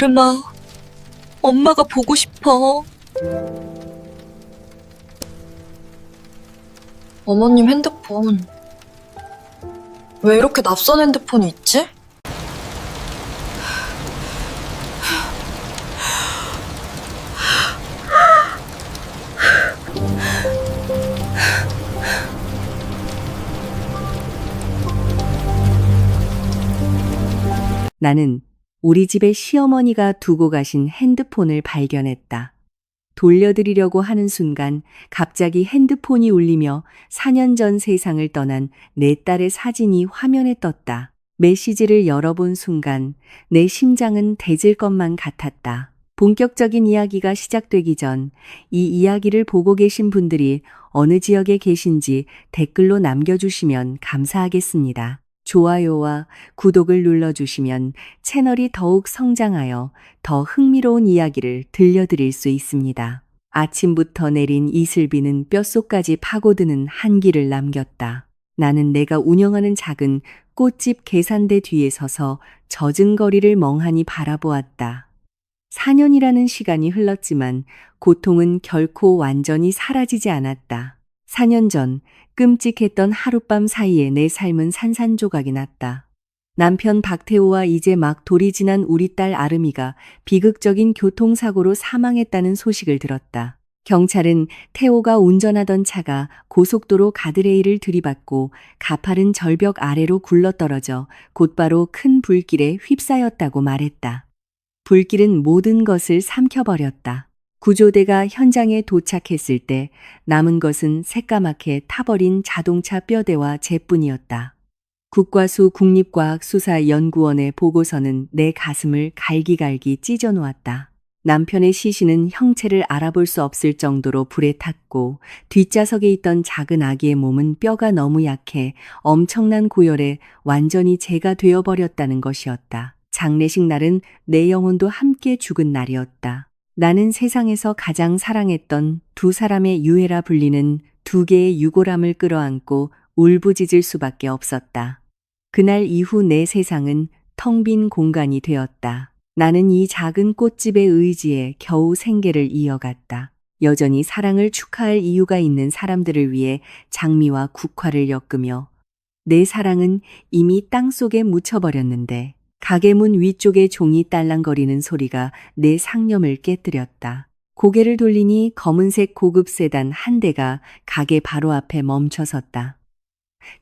아름아, 엄마가 보고 싶어. 어머님 핸드폰. 왜 이렇게 낯선 핸드폰이 있지? 나는 우리 집에 시어머니가 두고 가신 핸드폰을 발견했다. 돌려드리려고 하는 순간 갑자기 핸드폰이 울리며 4년 전 세상을 떠난 내 딸의 사진이 화면에 떴다. 메시지를 열어본 순간 내 심장은 대질 것만 같았다. 본격적인 이야기가 시작되기 전 이 이야기를 보고 계신 분들이 어느 지역에 계신지 댓글로 남겨주시면 감사하겠습니다. 좋아요와 구독을 눌러주시면 채널이 더욱 성장하여 더 흥미로운 이야기를 들려드릴 수 있습니다. 아침부터 내린 이슬비는 뼛속까지 파고드는 한기를 남겼다. 나는 내가 운영하는 작은 꽃집 계산대 뒤에 서서 젖은 거리를 멍하니 바라보았다. 4년이라는 시간이 흘렀지만 고통은 결코 완전히 사라지지 않았다. 4년 전 끔찍했던 하룻밤 사이에 내 삶은 산산조각이 났다. 남편 박태호와 이제 막 돌이 지난 우리 딸 아름이가 비극적인 교통사고로 사망했다는 소식을 들었다. 경찰은 태호가 운전하던 차가 고속도로 가드레일을 들이받고 가파른 절벽 아래로 굴러떨어져 곧바로 큰 불길에 휩싸였다고 말했다. 불길은 모든 것을 삼켜버렸다. 구조대가 현장에 도착했을 때 남은 것은 새까맣게 타버린 자동차 뼈대와 재뿐이었다. 국과수 국립과학수사연구원의 보고서는 내 가슴을 갈기갈기 찢어놓았다. 남편의 시신은 형체를 알아볼 수 없을 정도로 불에 탔고 뒷좌석에 있던 작은 아기의 몸은 뼈가 너무 약해 엄청난 고열에 완전히 재가 되어버렸다는 것이었다. 장례식 날은 내 영혼도 함께 죽은 날이었다. 나는 세상에서 가장 사랑했던 두 사람의 유해라 불리는 두 개의 유골함을 끌어안고 울부짖을 수밖에 없었다. 그날 이후 내 세상은 텅 빈 공간이 되었다. 나는 이 작은 꽃집의 의지에 겨우 생계를 이어갔다. 여전히 사랑을 축하할 이유가 있는 사람들을 위해 장미와 국화를 엮으며 내 사랑은 이미 땅속에 묻혀버렸는데 가게 문 위쪽에 종이 딸랑거리는 소리가 내 상념을 깨뜨렸다. 고개를 돌리니 검은색 고급 세단 한 대가 가게 바로 앞에 멈춰섰다.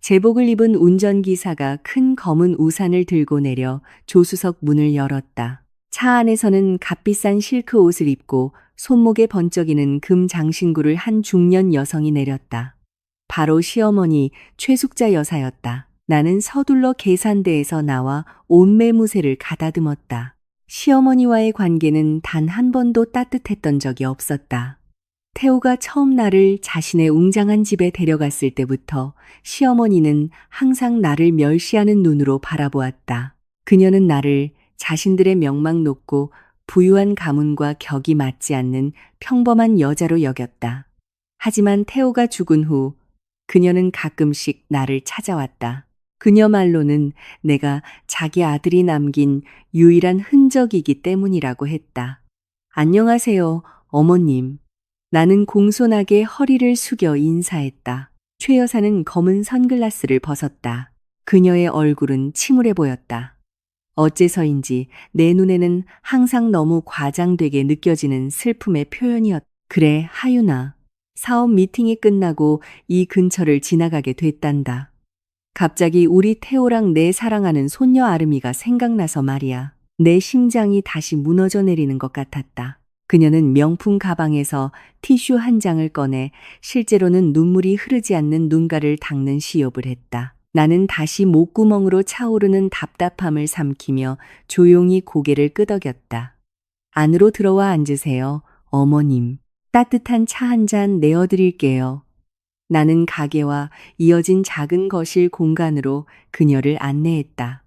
제복을 입은 운전기사가 큰 검은 우산을 들고 내려 조수석 문을 열었다. 차 안에서는 값비싼 실크 옷을 입고 손목에 번쩍이는 금 장신구를 한 중년 여성이 내렸다. 바로 시어머니 최숙자 여사였다. 나는 서둘러 계산대에서 나와 옷매무새를 가다듬었다. 시어머니와의 관계는 단 한 번도 따뜻했던 적이 없었다. 태호가 처음 나를 자신의 웅장한 집에 데려갔을 때부터 시어머니는 항상 나를 멸시하는 눈으로 바라보았다. 그녀는 나를 자신들의 명망 높고 부유한 가문과 격이 맞지 않는 평범한 여자로 여겼다. 하지만 태호가 죽은 후 그녀는 가끔씩 나를 찾아왔다. 그녀 말로는 내가 자기 아들이 남긴 유일한 흔적이기 때문이라고 했다. 안녕하세요, 어머님. 나는 공손하게 허리를 숙여 인사했다. 최 여사는 검은 선글라스를 벗었다. 그녀의 얼굴은 침울해 보였다. 어째서인지 내 눈에는 항상 너무 과장되게 느껴지는 슬픔의 표현이었다. 그래, 하윤아. 사업 미팅이 끝나고 이 근처를 지나가게 됐단다. 갑자기 우리 태호랑 내 사랑하는 손녀 아름이가 생각나서 말이야. 내 심장이 다시 무너져 내리는 것 같았다. 그녀는 명품 가방에서 티슈 한 장을 꺼내 실제로는 눈물이 흐르지 않는 눈가를 닦는 시업을 했다. 나는 다시 목구멍으로 차오르는 답답함을 삼키며 조용히 고개를 끄덕였다. 안으로 들어와 앉으세요, 어머님. 따뜻한 차 한 잔 내어드릴게요. 나는 가게와 이어진 작은 거실 공간으로 그녀를 안내했다.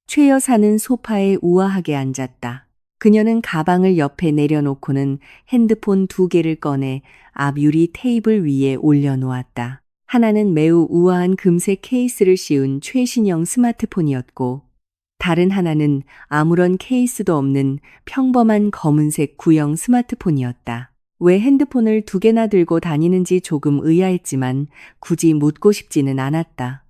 최 여사는 소파에 우아하게 앉았다. 그녀는 가방을 옆에 내려놓고는 핸드폰 2개를 꺼내 앞 유리 테이블 위에 올려놓았다. 하나는 매우 우아한 금색 케이스를 씌운 최신형 스마트폰이었고 다른 하나는 아무런 케이스도 없는 평범한 검은색 구형 스마트폰이었다. 왜 핸드폰을 두 개나 들고 다니는지 조금 의아했지만 굳이 묻고 싶지는 않았다.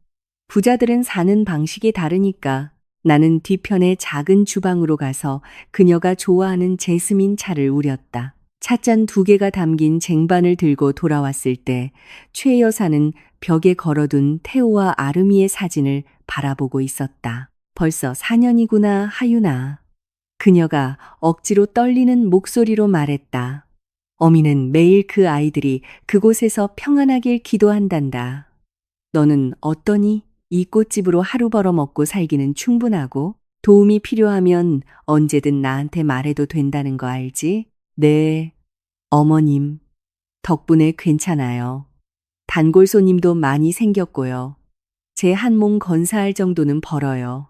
부자들은 사는 방식이 다르니까. 나는 뒤편의 작은 주방으로 가서 그녀가 좋아하는 제스민 차를 우렸다. 찻잔 두 개가 담긴 쟁반을 들고 돌아왔을 때 최 여사는 벽에 걸어둔 태호와 아름이의 사진을 바라보고 있었다. 벌써 4년이구나, 하윤아. 그녀가 억지로 떨리는 목소리로 말했다. 어미는 매일 그 아이들이 그곳에서 평안하길 기도한단다. 너는 어떠니? 이 꽃집으로 하루 벌어먹고 살기는 충분하고 도움이 필요하면 언제든 나한테 말해도 된다는 거 알지? 네, 어머님. 덕분에 괜찮아요. 단골 손님도 많이 생겼고요. 제 한 몸 건사할 정도는 벌어요.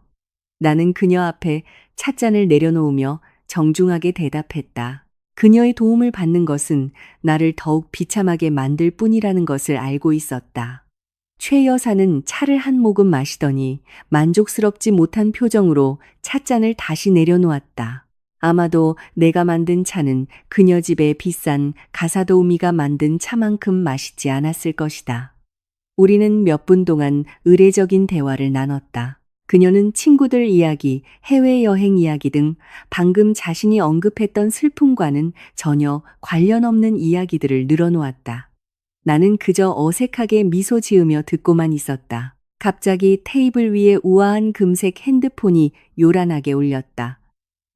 나는 그녀 앞에 찻잔을 내려놓으며 정중하게 대답했다. 그녀의 도움을 받는 것은 나를 더욱 비참하게 만들 뿐이라는 것을 알고 있었다. 최 여사는 차를 한 모금 마시더니 만족스럽지 못한 표정으로 찻잔을 다시 내려놓았다. 아마도 내가 만든 차는 그녀 집의 비싼 가사도우미가 만든 차만큼 맛있지 않았을 것이다. 우리는 몇 분 동안 의례적인 대화를 나눴다. 그녀는 친구들 이야기, 해외여행 이야기 등 방금 자신이 언급했던 슬픔과는 전혀 관련 없는 이야기들을 늘어놓았다. 나는 그저 어색하게 미소 지으며 듣고만 있었다. 갑자기 테이블 위에 우아한 금색 핸드폰이 요란하게 울렸다.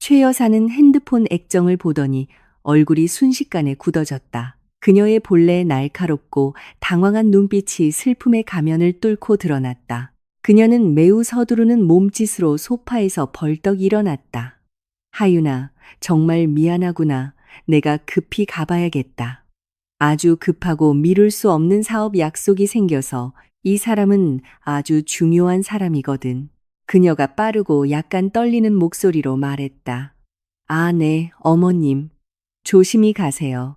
최 여사는 핸드폰 액정을 보더니 얼굴이 순식간에 굳어졌다. 그녀의 본래 날카롭고 당황한 눈빛이 슬픔의 가면을 뚫고 드러났다. 그녀는 매우 서두르는 몸짓으로 소파에서 벌떡 일어났다. 하윤아, 정말 미안하구나. 내가 급히 가봐야겠다. 아주 급하고 미룰 수 없는 사업 약속이 생겨서 이 사람은 아주 중요한 사람이거든. 그녀가 빠르고 약간 떨리는 목소리로 말했다. 아, 네, 어머님. 조심히 가세요.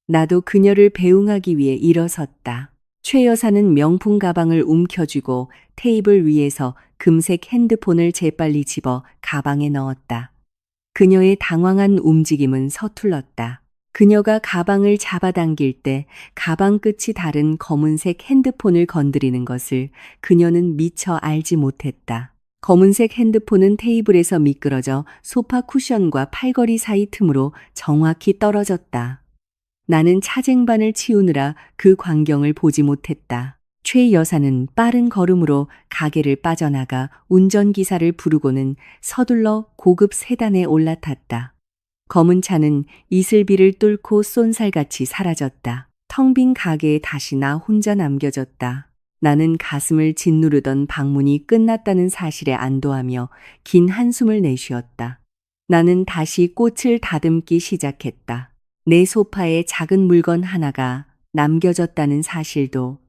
나도 그녀를 배웅하기 위해 일어섰다. 최 여사는 명품 가방을 움켜쥐고 테이블 위에서 금색 핸드폰을 재빨리 집어 가방에 넣었다. 그녀의 당황한 움직임은 서툴렀다. 그녀가 가방을 잡아당길 때 가방 끝이 다른 검은색 핸드폰을 건드리는 것을 그녀는 미처 알지 못했다. 검은색 핸드폰은 테이블에서 미끄러져 소파 쿠션과 팔걸이 사이 틈으로 정확히 떨어졌다. 나는 차쟁반을 치우느라 그 광경을 보지 못했다. 최 여사는 빠른 걸음으로 가게를 빠져나가 운전기사를 부르고는 서둘러 고급 세단에 올라탔다. 검은 차는 이슬비를 뚫고 쏜살같이 사라졌다. 텅 빈 가게에 다시 나 혼자 남겨졌다. 나는 가슴을 짓누르던 방문이 끝났다는 사실에 안도하며 긴 한숨을 내쉬었다. 나는 다시 꽃을 다듬기 시작했다. 내 소파에 작은 물건 하나가 남겨졌다는 사실도,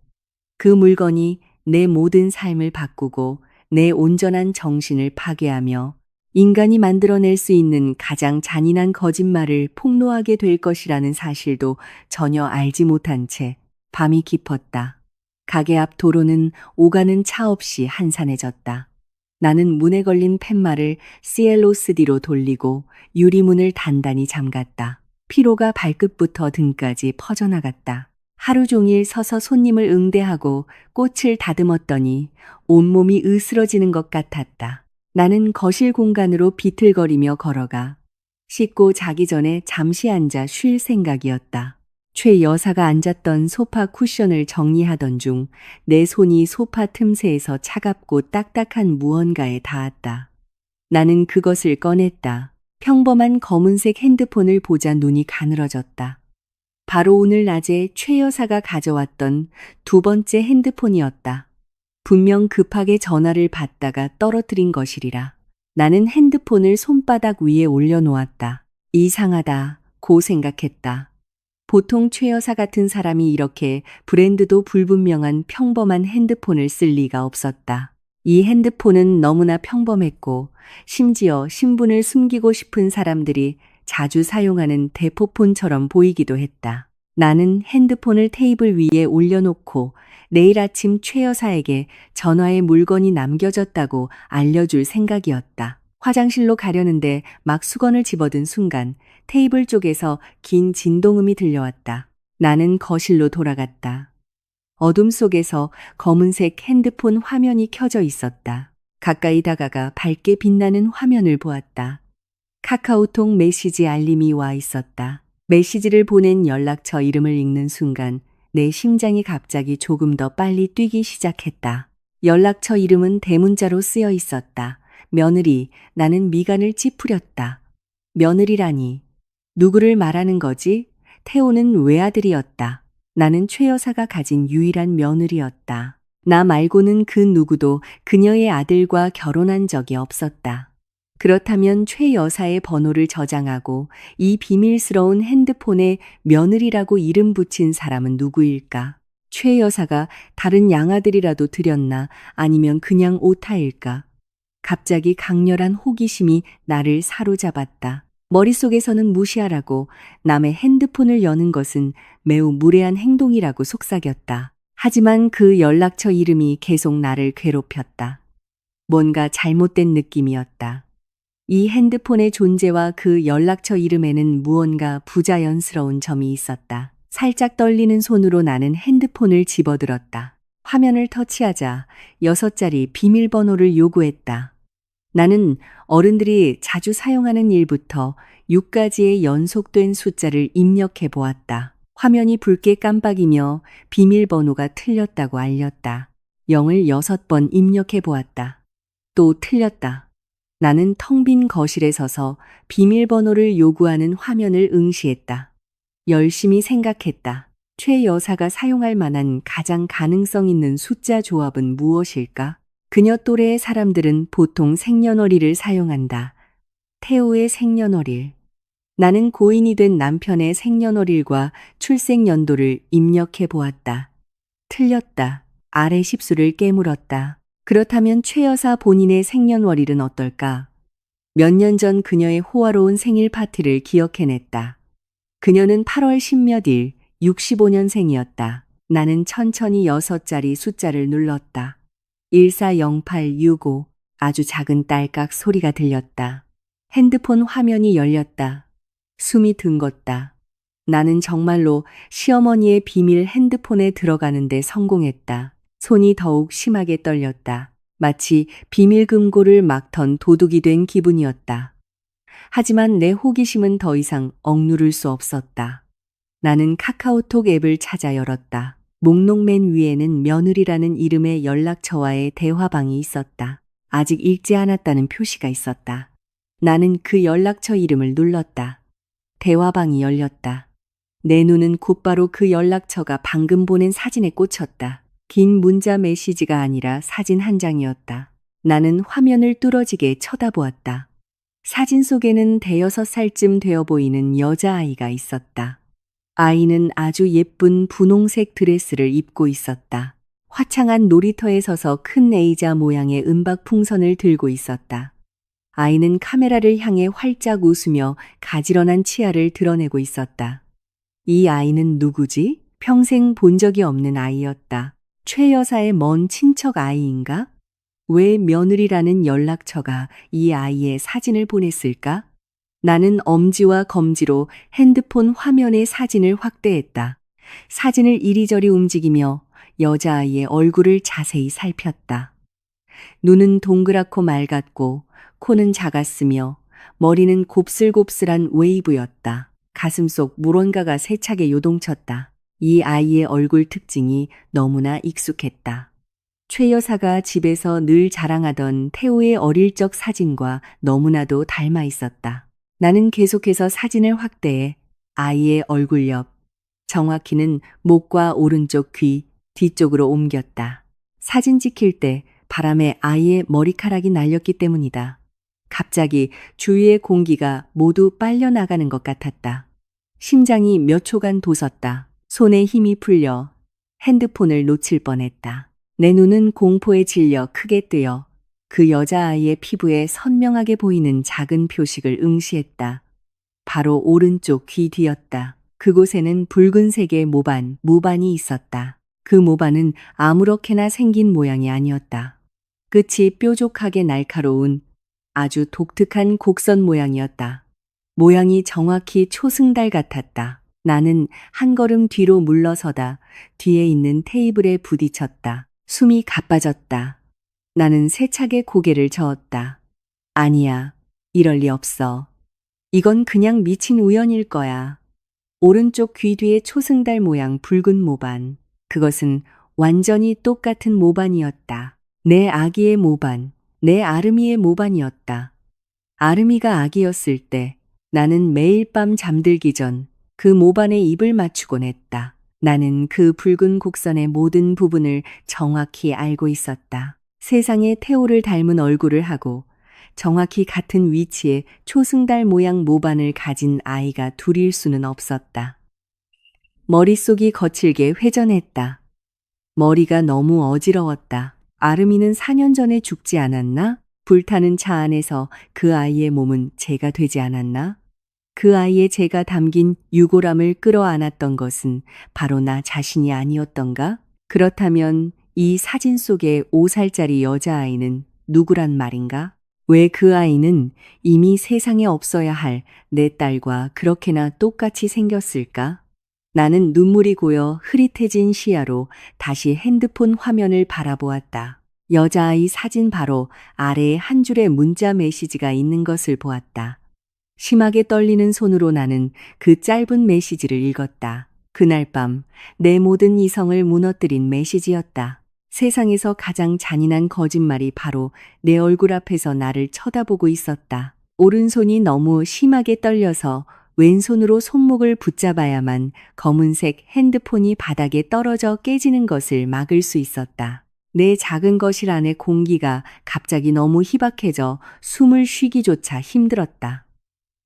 그 물건이 내 모든 삶을 바꾸고 내 온전한 정신을 파괴하며 인간이 만들어낼 수 있는 가장 잔인한 거짓말을 폭로하게 될 것이라는 사실도 전혀 알지 못한 채 밤이 깊었다. 가게 앞 도로는 오가는 차 없이 한산해졌다. 나는 문에 걸린 팻말을 CLOSD로 돌리고 유리문을 단단히 잠갔다. 피로가 발끝부터 등까지 퍼져나갔다. 하루 종일 서서 손님을 응대하고 꽃을 다듬었더니 온몸이 으스러지는 것 같았다. 나는 거실 공간으로 비틀거리며 걸어가 씻고 자기 전에 잠시 앉아 쉴 생각이었다. 최 여사가 앉았던 소파 쿠션을 정리하던 중 내 손이 소파 틈새에서 차갑고 딱딱한 무언가에 닿았다. 나는 그것을 꺼냈다. 평범한 검은색 핸드폰을 보자 눈이 가늘어졌다. 바로 오늘 낮에 최 여사가 가져왔던 두 번째 핸드폰이었다. 분명 급하게 전화를 받다가 떨어뜨린 것이리라. 나는 핸드폰을 손바닥 위에 올려놓았다. 이상하다 고 생각했다. 보통 최 여사 같은 사람이 이렇게 브랜드도 불분명한 평범한 핸드폰을 쓸 리가 없었다. 이 핸드폰은 너무나 평범했고 심지어 신분을 숨기고 싶은 사람들이 자주 사용하는 대포폰처럼 보이기도 했다. 나는 핸드폰을 테이블 위에 올려놓고 내일 아침 최 여사에게 전화에 물건이 남겨졌다고 알려줄 생각이었다. 화장실로 가려는데 막 수건을 집어든 순간 테이블 쪽에서 긴 진동음이 들려왔다. 나는 거실로 돌아갔다. 어둠 속에서 검은색 핸드폰 화면이 켜져 있었다. 가까이 다가가 밝게 빛나는 화면을 보았다. 카카오톡 메시지 알림이 와 있었다. 메시지를 보낸 연락처 이름을 읽는 순간 내 심장이 갑자기 조금 더 빨리 뛰기 시작했다. 연락처 이름은 대문자로 쓰여 있었다. 며느리. 나는 미간을 찌푸렸다. 며느리라니. 누구를 말하는 거지? 태호는 외아들이었다. 나는 최 여사가 가진 유일한 며느리였다. 나 말고는 그 누구도 그녀의 아들과 결혼한 적이 없었다. 그렇다면 최 여사의 번호를 저장하고 이 비밀스러운 핸드폰에 며느리라고 이름 붙인 사람은 누구일까? 최 여사가 다른 양아들이라도 들였나 아니면 그냥 오타일까? 갑자기 강렬한 호기심이 나를 사로잡았다. 머릿속에서는 무시하라고 남의 핸드폰을 여는 것은 매우 무례한 행동이라고 속삭였다. 하지만 그 연락처 이름이 계속 나를 괴롭혔다. 뭔가 잘못된 느낌이었다. 이 핸드폰의 존재와 그 연락처 이름에는 무언가 부자연스러운 점이 있었다. 살짝 떨리는 손으로 나는 핸드폰을 집어들었다. 화면을 터치하자 6자리 비밀번호를 요구했다. 나는 어른들이 자주 사용하는 일부터 6가지의 연속된 숫자를 입력해 보았다. 화면이 붉게 깜빡이며 비밀번호가 틀렸다고 알렸다. 0을 6번 입력해 보았다. 또 틀렸다. 나는 텅 빈 거실에 서서 비밀번호를 요구하는 화면을 응시했다. 열심히 생각했다. 최 여사가 사용할 만한 가장 가능성 있는 숫자 조합은 무엇일까? 그녀 또래의 사람들은 보통 생년월일을 사용한다. 태호의 생년월일. 나는 고인이 된 남편의 생년월일과 출생연도를 입력해 보았다. 틀렸다. 아래 10수를 깨물었다. 그렇다면 최 여사 본인의 생년월일은 어떨까? 몇 년 전 그녀의 호화로운 생일 파티를 기억해냈다. 그녀는 8월 10몇일 65년생이었다. 나는 천천히 6자리 숫자를 눌렀다. 140865 아주 작은 딸깍 소리가 들렸다. 핸드폰 화면이 열렸다. 숨이 등궜다. 나는 정말로 시어머니의 비밀 핸드폰에 들어가는데 성공했다. 손이 더욱 심하게 떨렸다. 마치 비밀 금고를 막던 도둑이 된 기분이었다. 하지만 내 호기심은 더 이상 억누를 수 없었다. 나는 카카오톡 앱을 찾아 열었다. 목록 맨 위에는 며느리라는 이름의 연락처와의 대화방이 있었다. 아직 읽지 않았다는 표시가 있었다. 나는 그 연락처 이름을 눌렀다. 대화방이 열렸다. 내 눈은 곧바로 그 연락처가 방금 보낸 사진에 꽂혔다. 긴 문자 메시지가 아니라 사진 한 장이었다. 나는 화면을 뚫어지게 쳐다보았다. 사진 속에는 5살쯤 되어 보이는 여자아이가 있었다. 아이는 아주 예쁜 분홍색 드레스를 입고 있었다. 화창한 놀이터에 서서 큰 의자 모양의 은박 풍선을 들고 있었다. 아이는 카메라를 향해 활짝 웃으며 가지런한 치아를 드러내고 있었다. 이 아이는 누구지? 평생 본 적이 없는 아이였다. 최 여사의 먼 친척 아이인가? 왜 며느리라는 연락처가 이 아이의 사진을 보냈을까? 나는 엄지와 검지로 핸드폰 화면의 사진을 확대했다. 사진을 이리저리 움직이며 여자아이의 얼굴을 자세히 살폈다. 눈은 동그랗고 맑았고 코는 작았으며 머리는 곱슬곱슬한 웨이브였다. 가슴속 무언가가 세차게 요동쳤다. 이 아이의 얼굴 특징이 너무나 익숙했다. 최 여사가 집에서 늘 자랑하던 태호의 어릴 적 사진과 너무나도 닮아 있었다. 나는 계속해서 사진을 확대해 아이의 얼굴 옆, 정확히는 목과 오른쪽 귀, 뒤쪽으로 옮겼다. 사진 찍힐 때 바람에 아이의 머리카락이 날렸기 때문이다. 갑자기 주위의 공기가 모두 빨려나가는 것 같았다. 심장이 몇 초간 돋았다. 손에 힘이 풀려 핸드폰을 놓칠 뻔했다. 내 눈은 공포에 질려 크게 뜨여 그 여자아이의 피부에 선명하게 보이는 작은 표식을 응시했다. 바로 오른쪽 귀 뒤였다. 그곳에는 붉은색의 무반이 있었다. 그 모반은 아무렇게나 생긴 모양이 아니었다. 끝이 뾰족하게 날카로운 아주 독특한 곡선 모양이었다. 모양이 정확히 초승달 같았다. 나는 한 걸음 뒤로 물러서다 뒤에 있는 테이블에 부딪혔다. 숨이 가빠졌다. 나는 세차게 고개를 저었다. 아니야, 이럴 리 없어. 이건 그냥 미친 우연일 거야. 오른쪽 귀 뒤에 초승달 모양 붉은 모반. 그것은 완전히 똑같은 모반이었다. 내 아기의 모반, 내 아름이의 모반이었다. 아름이가 아기였을 때 나는 매일 밤 잠들기 전 그 모반에 입을 맞추곤 했다. 나는 그 붉은 곡선의 모든 부분을 정확히 알고 있었다. 세상에 태호를 닮은 얼굴을 하고 정확히 같은 위치에 초승달 모양 모반을 가진 아이가 둘일 수는 없었다. 머릿속이 거칠게 회전했다. 머리가 너무 어지러웠다. 아름이는 4년 전에 죽지 않았나? 불타는 차 안에서 그 아이의 몸은 재가 되지 않았나? 그 아이의 재가 담긴 유골함을 끌어안았던 것은 바로 나 자신이 아니었던가? 그렇다면 이 사진 속의 5살짜리 여자아이는 누구란 말인가? 왜 그 아이는 이미 세상에 없어야 할 내 딸과 그렇게나 똑같이 생겼을까? 나는 눈물이 고여 흐릿해진 시야로 다시 핸드폰 화면을 바라보았다. 여자아이 사진 바로 아래에 한 줄의 문자 메시지가 있는 것을 보았다. 심하게 떨리는 손으로 나는 그 짧은 메시지를 읽었다. 그날 밤 내 모든 이성을 무너뜨린 메시지였다. 세상에서 가장 잔인한 거짓말이 바로 내 얼굴 앞에서 나를 쳐다보고 있었다. 오른손이 너무 심하게 떨려서 왼손으로 손목을 붙잡아야만 검은색 핸드폰이 바닥에 떨어져 깨지는 것을 막을 수 있었다. 내 작은 거실 안의 공기가 갑자기 너무 희박해져 숨을 쉬기조차 힘들었다.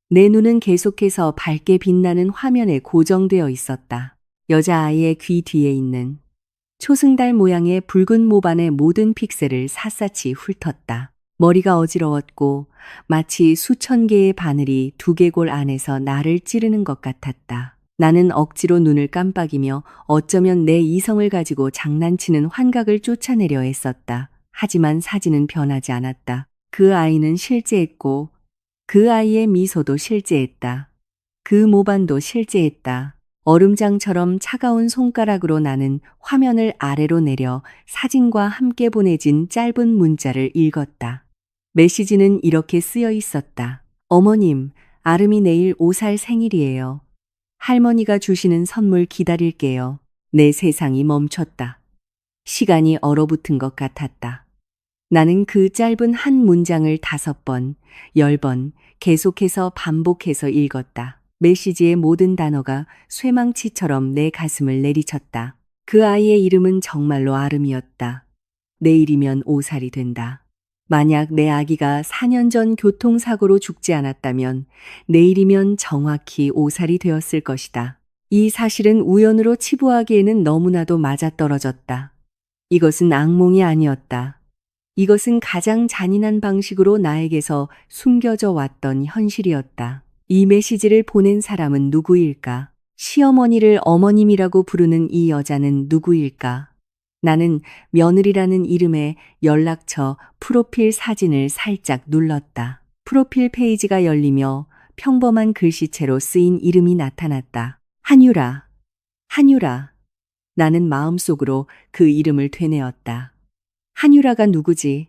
내 눈은 계속해서 밝게 빛나는 화면에 고정되어 있었다. 여자아이의 귀 뒤에 있는 초승달 모양의 붉은 모반의 모든 픽셀을 샅샅이 훑었다. 머리가 어지러웠고 마치 수천 개의 바늘이 두개골 안에서 나를 찌르는 것 같았다. 나는 억지로 눈을 깜빡이며 어쩌면 내 이성을 가지고 장난치는 환각을 쫓아내려 했었다. 하지만 사진은 변하지 않았다. 그 아이는 실제했고 그 아이의 미소도 실제했다. 그 모반도 실제했다. 얼음장처럼 차가운 손가락으로 나는 화면을 아래로 내려 사진과 함께 보내진 짧은 문자를 읽었다. 메시지는 이렇게 쓰여 있었다. 어머님, 아름이 내일 5살 생일이에요. 할머니가 주시는 선물 기다릴게요. 내 세상이 멈췄다. 시간이 얼어붙은 것 같았다. 나는 그 짧은 한 문장을 5번, 10번 계속해서 반복해서 읽었다. 메시지의 모든 단어가 쇠망치처럼 내 가슴을 내리쳤다. 그 아이의 이름은 정말로 아름이었다. 내일이면 5살이 된다. 만약 내 아기가 4년 전 교통사고로 죽지 않았다면 내일이면 정확히 5살이 되었을 것이다. 이 사실은 우연으로 치부하기에는 너무나도 맞아떨어졌다. 이것은 악몽이 아니었다. 이것은 가장 잔인한 방식으로 나에게서 숨겨져 왔던 현실이었다. 이 메시지를 보낸 사람은 누구일까? 시어머니를 어머님이라고 부르는 이 여자는 누구일까? 나는 며느리라는 이름의 연락처 프로필 사진을 살짝 눌렀다. 프로필 페이지가 열리며 평범한 글씨체로 쓰인 이름이 나타났다. 한유라. 한유라. 나는 마음속으로 그 이름을 되뇌었다. 한유라가 누구지?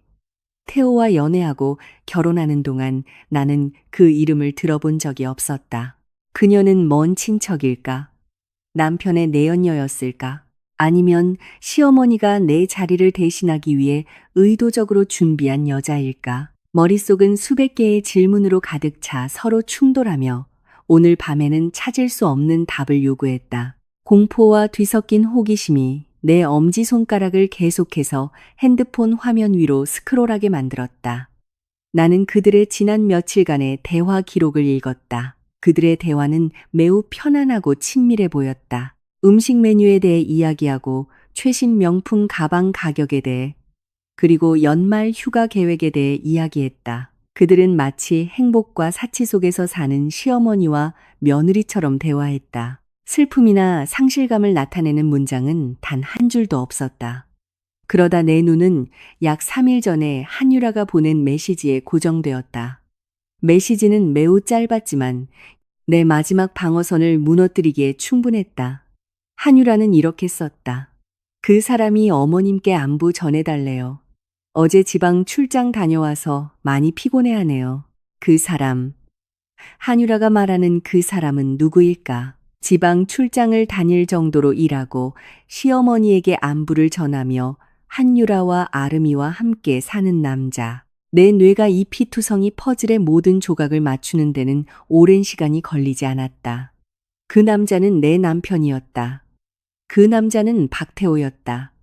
태호와 연애하고 결혼하는 동안 나는 그 이름을 들어본 적이 없었다. 그녀는 먼 친척일까? 남편의 내연녀였을까? 아니면 시어머니가 내 자리를 대신하기 위해 의도적으로 준비한 여자일까? 머릿속은 수백 개의 질문으로 가득 차 서로 충돌하며 오늘 밤에는 찾을 수 없는 답을 요구했다. 공포와 뒤섞인 호기심이 내 엄지손가락을 계속해서 핸드폰 화면 위로 스크롤하게 만들었다. 나는 그들의 지난 며칠간의 대화 기록을 읽었다. 그들의 대화는 매우 편안하고 친밀해 보였다. 음식 메뉴에 대해 이야기하고 최신 명품 가방 가격에 대해 그리고 연말 휴가 계획에 대해 이야기했다. 그들은 마치 행복과 사치 속에서 사는 시어머니와 며느리처럼 대화했다. 슬픔이나 상실감을 나타내는 문장은 단 한 줄도 없었다. 그러다 내 눈은 약 3일 전에 한유라가 보낸 메시지에 고정되었다. 메시지는 매우 짧았지만 내 마지막 방어선을 무너뜨리기에 충분했다. 한유라는 이렇게 썼다. 그 사람이 어머님께 안부 전해달래요. 어제 지방 출장 다녀와서 많이 피곤해하네요. 그 사람. 한유라가 말하는 그 사람은 누구일까? 지방 출장을 다닐 정도로 일하고 시어머니에게 안부를 전하며 한유라와 아름이와 함께 사는 남자. 내 뇌가 이 피투성이 퍼즐의 모든 조각을 맞추는 데는 오랜 시간이 걸리지 않았다. 그 남자는 내 남편이었다. 그 남자는 박태호였다.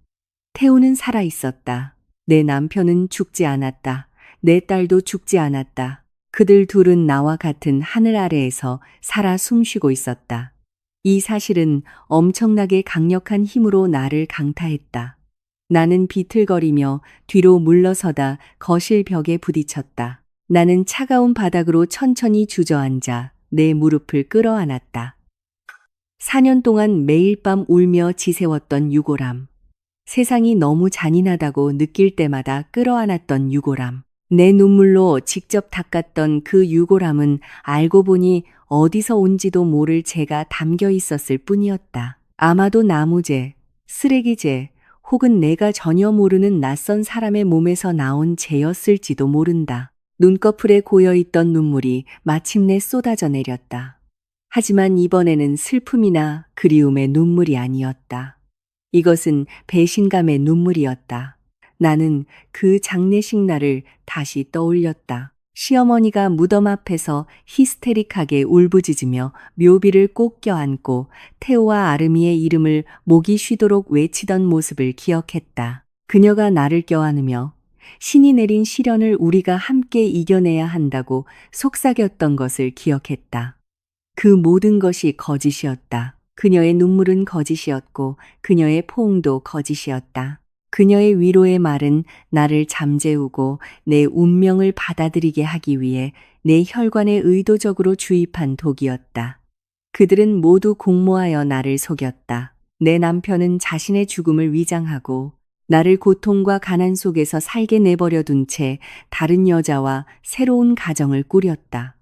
태호는 살아 있었다. 내 남편은 죽지 않았다. 내 딸도 죽지 않았다. 그들 둘은 나와 같은 하늘 아래에서 살아 숨쉬고 있었다. 이 사실은 엄청나게 강력한 힘으로 나를 강타했다. 나는 비틀거리며 뒤로 물러서다 거실 벽에 부딪혔다. 나는 차가운 바닥으로 천천히 주저앉아 내 무릎을 끌어안았다. 4년 동안 매일 밤 울며 지새웠던 유골함. 세상이 너무 잔인하다고 느낄 때마다 끌어안았던 유골함. 내 눈물로 직접 닦았던 그 유골함은 알고 보니 어디서 온지도 모를 죄가 담겨 있었을 뿐이었다. 아마도 나무죄, 쓰레기죄, 혹은 내가 전혀 모르는 낯선 사람의 몸에서 나온 죄였을지도 모른다. 눈꺼풀에 고여있던 눈물이 마침내 쏟아져 내렸다. 하지만 이번에는 슬픔이나 그리움의 눈물이 아니었다. 이것은 배신감의 눈물이었다. 나는 그 장례식 날을 다시 떠올렸다. 시어머니가 무덤 앞에서 히스테릭하게 울부짖으며 묘비를 꼭 껴안고 태호와 아름이의 이름을 목이 쉬도록 외치던 모습을 기억했다. 그녀가 나를 껴안으며 신이 내린 시련을 우리가 함께 이겨내야 한다고 속삭였던 것을 기억했다. 그 모든 것이 거짓이었다. 그녀의 눈물은 거짓이었고 그녀의 포옹도 거짓이었다. 그녀의 위로의 말은 나를 잠재우고 내 운명을 받아들이게 하기 위해 내 혈관에 의도적으로 주입한 독이었다. 그들은 모두 공모하여 나를 속였다. 내 남편은 자신의 죽음을 위장하고 나를 고통과 가난 속에서 살게 내버려 둔 채 다른 여자와 새로운 가정을 꾸렸다.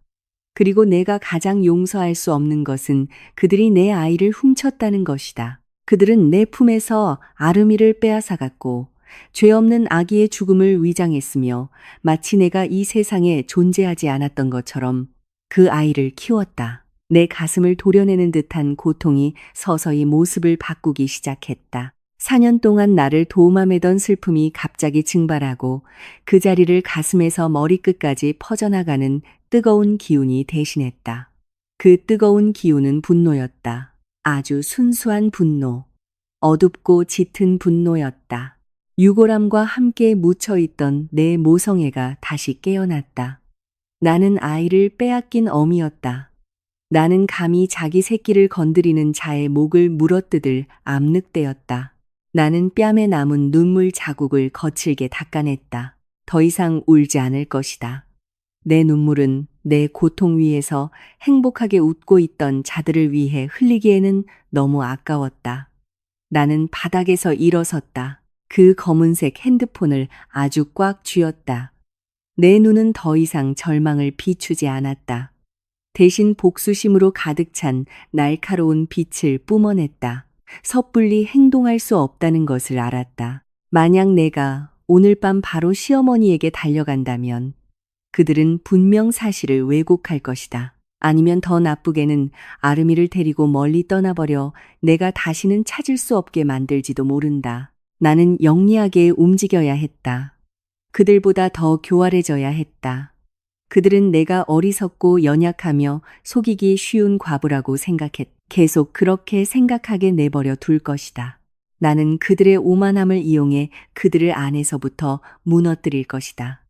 그리고 내가 가장 용서할 수 없는 것은 그들이 내 아이를 훔쳤다는 것이다. 그들은 내 품에서 아름이를 빼앗아갔고 죄 없는 아기의 죽음을 위장했으며 마치 내가 이 세상에 존재하지 않았던 것처럼 그 아이를 키웠다. 내 가슴을 도려내는 듯한 고통이 서서히 모습을 바꾸기 시작했다. 4년 동안 나를 도마매던 슬픔이 갑자기 증발하고 그 자리를 가슴에서 머리끝까지 퍼져나가는 뜨거운 기운이 대신했다. 그 뜨거운 기운은 분노였다. 아주 순수한 분노. 어둡고 짙은 분노였다. 유골함과 함께 묻혀있던 내 모성애가 다시 깨어났다. 나는 아이를 빼앗긴 어미였다. 나는 감히 자기 새끼를 건드리는 자의 목을 물어뜯을 암늑대였다. 나는 뺨에 남은 눈물 자국을 거칠게 닦아냈다. 더 이상 울지 않을 것이다. 내 눈물은 내 고통 위에서 행복하게 웃고 있던 자들을 위해 흘리기에는 너무 아까웠다. 나는 바닥에서 일어섰다. 그 검은색 핸드폰을 아주 꽉 쥐었다. 내 눈은 더 이상 절망을 비추지 않았다. 대신 복수심으로 가득 찬 날카로운 빛을 뿜어냈다. 섣불리 행동할 수 없다는 것을 알았다. 만약 내가 오늘 밤 바로 시어머니에게 달려간다면 그들은 분명 사실을 왜곡할 것이다. 아니면 더 나쁘게는 아름이를 데리고 멀리 떠나버려 내가 다시는 찾을 수 없게 만들지도 모른다. 나는 영리하게 움직여야 했다. 그들보다 더 교활해져야 했다. 그들은 내가 어리석고 연약하며 속이기 쉬운 과부라고 계속 그렇게 생각하게 내버려 둘 것이다. 나는 그들의 오만함을 이용해 그들을 안에서부터 무너뜨릴 것이다.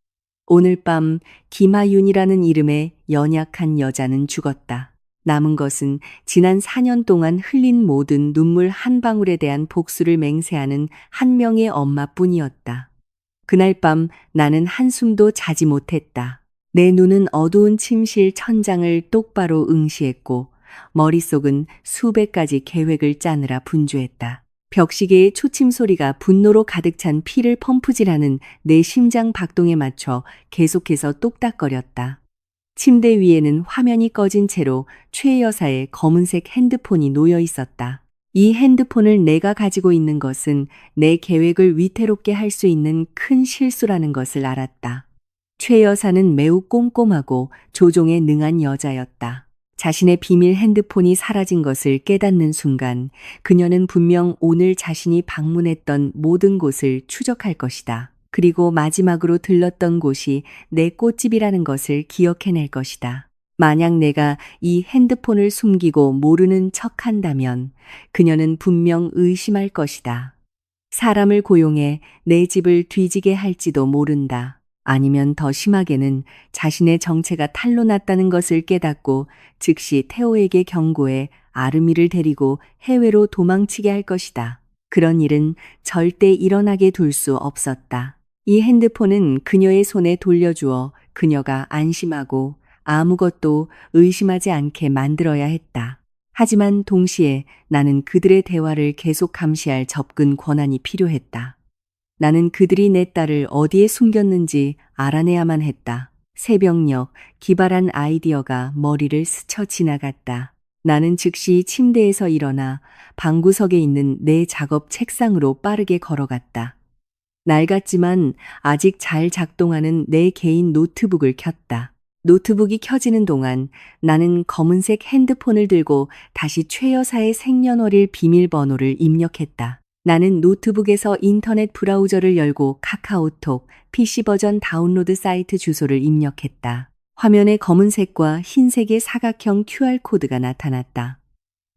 오늘 밤 김하윤이라는 이름의 연약한 여자는 죽었다. 남은 것은 지난 4년 동안 흘린 모든 눈물 한 방울에 대한 복수를 맹세하는 한 명의 엄마뿐이었다. 그날 밤 나는 한숨도 자지 못했다. 내 눈은 어두운 침실 천장을 똑바로 응시했고 머릿속은 수백 가지 계획을 짜느라 분주했다. 벽시계의 초침 소리가 분노로 가득 찬 피를 펌프질하는 내 심장 박동에 맞춰 계속해서 똑딱거렸다. 침대 위에는 화면이 꺼진 채로 최 여사의 검은색 핸드폰이 놓여 있었다. 이 핸드폰을 내가 가지고 있는 것은 내 계획을 위태롭게 할 수 있는 큰 실수라는 것을 알았다. 최 여사는 매우 꼼꼼하고 조종에 능한 여자였다. 자신의 비밀 핸드폰이 사라진 것을 깨닫는 순간 그녀는 분명 오늘 자신이 방문했던 모든 곳을 추적할 것이다. 그리고 마지막으로 들렀던 곳이 내 꽃집이라는 것을 기억해낼 것이다. 만약 내가 이 핸드폰을 숨기고 모르는 척 한다면 그녀는 분명 의심할 것이다. 사람을 고용해 내 집을 뒤지게 할지도 모른다. 아니면 더 심하게는 자신의 정체가 탄로 났다는 것을 깨닫고 즉시 태호에게 경고해 아르미를 데리고 해외로 도망치게 할 것이다. 그런 일은 절대 일어나게 둘 수 없었다. 이 핸드폰은 그녀의 손에 돌려주어 그녀가 안심하고 아무것도 의심하지 않게 만들어야 했다. 하지만 동시에 나는 그들의 대화를 계속 감시할 접근 권한이 필요했다. 나는 그들이 내 딸을 어디에 숨겼는지 알아내야만 했다. 새벽녘 기발한 아이디어가 머리를 스쳐 지나갔다. 나는 즉시 침대에서 일어나 방구석에 있는 내 작업 책상으로 빠르게 걸어갔다. 낡았지만 아직 잘 작동하는 내 개인 노트북을 켰다. 노트북이 켜지는 동안 나는 검은색 핸드폰을 들고 다시 최 여사의 생년월일 비밀번호를 입력했다. 나는 노트북에서 인터넷 브라우저를 열고 카카오톡, PC 버전 다운로드 사이트 주소를 입력했다. 화면에 검은색과 흰색의 사각형 QR코드가 나타났다.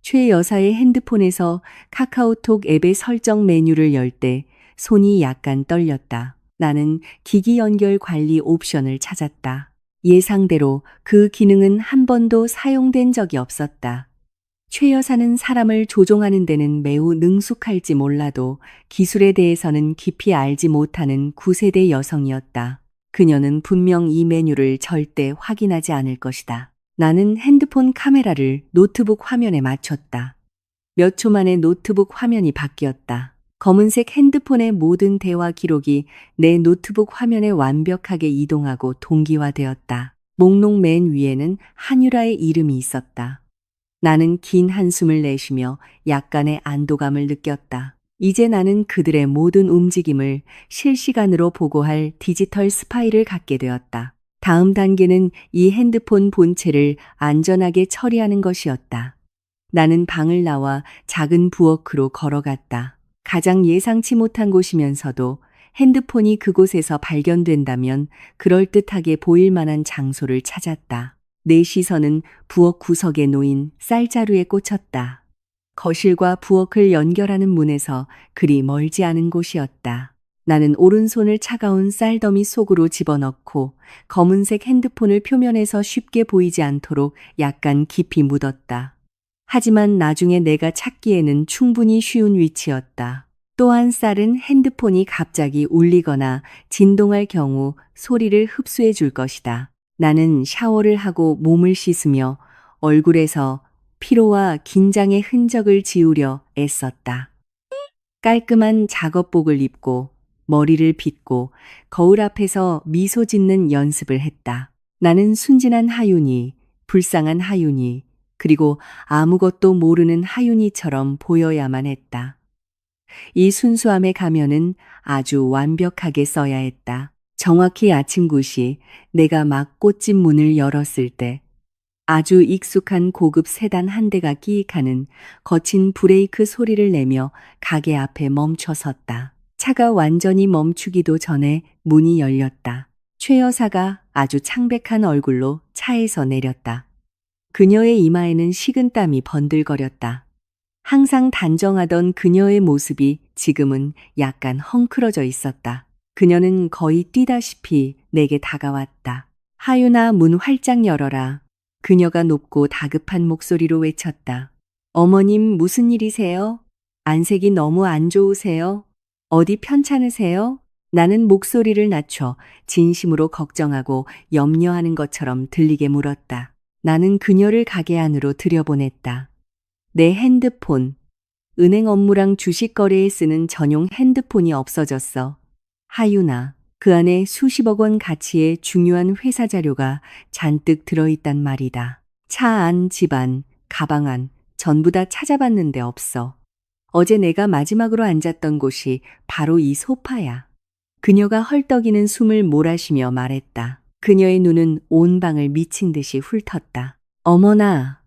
최 여사의 핸드폰에서 카카오톡 앱의 설정 메뉴를 열 때 손이 약간 떨렸다. 나는 기기 연결 관리 옵션을 찾았다. 예상대로 그 기능은 한 번도 사용된 적이 없었다. 최 여사는 사람을 조종하는 데는 매우 능숙할지 몰라도 기술에 대해서는 깊이 알지 못하는 9세대 여성이었다. 그녀는 분명 이 메뉴를 절대 확인하지 않을 것이다. 나는 핸드폰 카메라를 노트북 화면에 맞췄다. 몇 초 만에 노트북 화면이 바뀌었다. 검은색 핸드폰의 모든 대화 기록이 내 노트북 화면에 완벽하게 이동하고 동기화되었다. 목록 맨 위에는 한유라의 이름이 있었다. 나는 긴 한숨을 내쉬며 약간의 안도감을 느꼈다. 이제 나는 그들의 모든 움직임을 실시간으로 보고할 디지털 스파이를 갖게 되었다. 다음 단계는 이 핸드폰 본체를 안전하게 처리하는 것이었다. 나는 방을 나와 작은 부엌으로 걸어갔다. 가장 예상치 못한 곳이면서도 핸드폰이 그곳에서 발견된다면 그럴듯하게 보일 만한 장소를 찾았다. 내 시선은 부엌 구석에 놓인 쌀자루에 꽂혔다. 거실과 부엌을 연결하는 문에서 그리 멀지 않은 곳이었다. 나는 오른손을 차가운 쌀더미 속으로 집어넣고 검은색 핸드폰을 표면에서 쉽게 보이지 않도록 약간 깊이 묻었다. 하지만 나중에 내가 찾기에는 충분히 쉬운 위치였다. 또한 쌀은 핸드폰이 갑자기 울리거나 진동할 경우 소리를 흡수해 줄 것이다. 나는 샤워를 하고 몸을 씻으며 얼굴에서 피로와 긴장의 흔적을 지우려 애썼다. 깔끔한 작업복을 입고 머리를 빗고 거울 앞에서 미소 짓는 연습을 했다. 나는 순진한 하윤이, 불쌍한 하윤이, 그리고 아무것도 모르는 하윤이처럼 보여야만 했다. 이 순수함의 가면은 아주 완벽하게 써야 했다. 정확히 아침 9시 내가 막 꽃집 문을 열었을 때 아주 익숙한 고급 세단 한 대가 끼익하는 거친 브레이크 소리를 내며 가게 앞에 멈춰 섰다. 차가 완전히 멈추기도 전에 문이 열렸다. 최 여사가 아주 창백한 얼굴로 차에서 내렸다. 그녀의 이마에는 식은땀이 번들거렸다. 항상 단정하던 그녀의 모습이 지금은 약간 헝클어져 있었다. 그녀는 거의 뛰다시피 내게 다가왔다. 하윤아, 문 활짝 열어라. 그녀가 높고 다급한 목소리로 외쳤다. 어머님, 무슨 일이세요? 안색이 너무 안 좋으세요? 어디 편찮으세요? 나는 목소리를 낮춰 진심으로 걱정하고 염려하는 것처럼 들리게 물었다. 나는 그녀를 가게 안으로 들여보냈다. 내 핸드폰, 은행 업무랑 주식 거래에 쓰는 전용 핸드폰이 없어졌어. 하윤아, 그 안에 수십억 원 가치의 중요한 회사 자료가 잔뜩 들어있단 말이다. 차 안, 집 안, 가방 안, 전부 다 찾아봤는데 없어. 어제 내가 마지막으로 앉았던 곳이 바로 이 소파야. 그녀가 헐떡이는 숨을 몰아쉬며 말했다. 그녀의 눈은 온 방을 미친 듯이 훑었다. 어머나,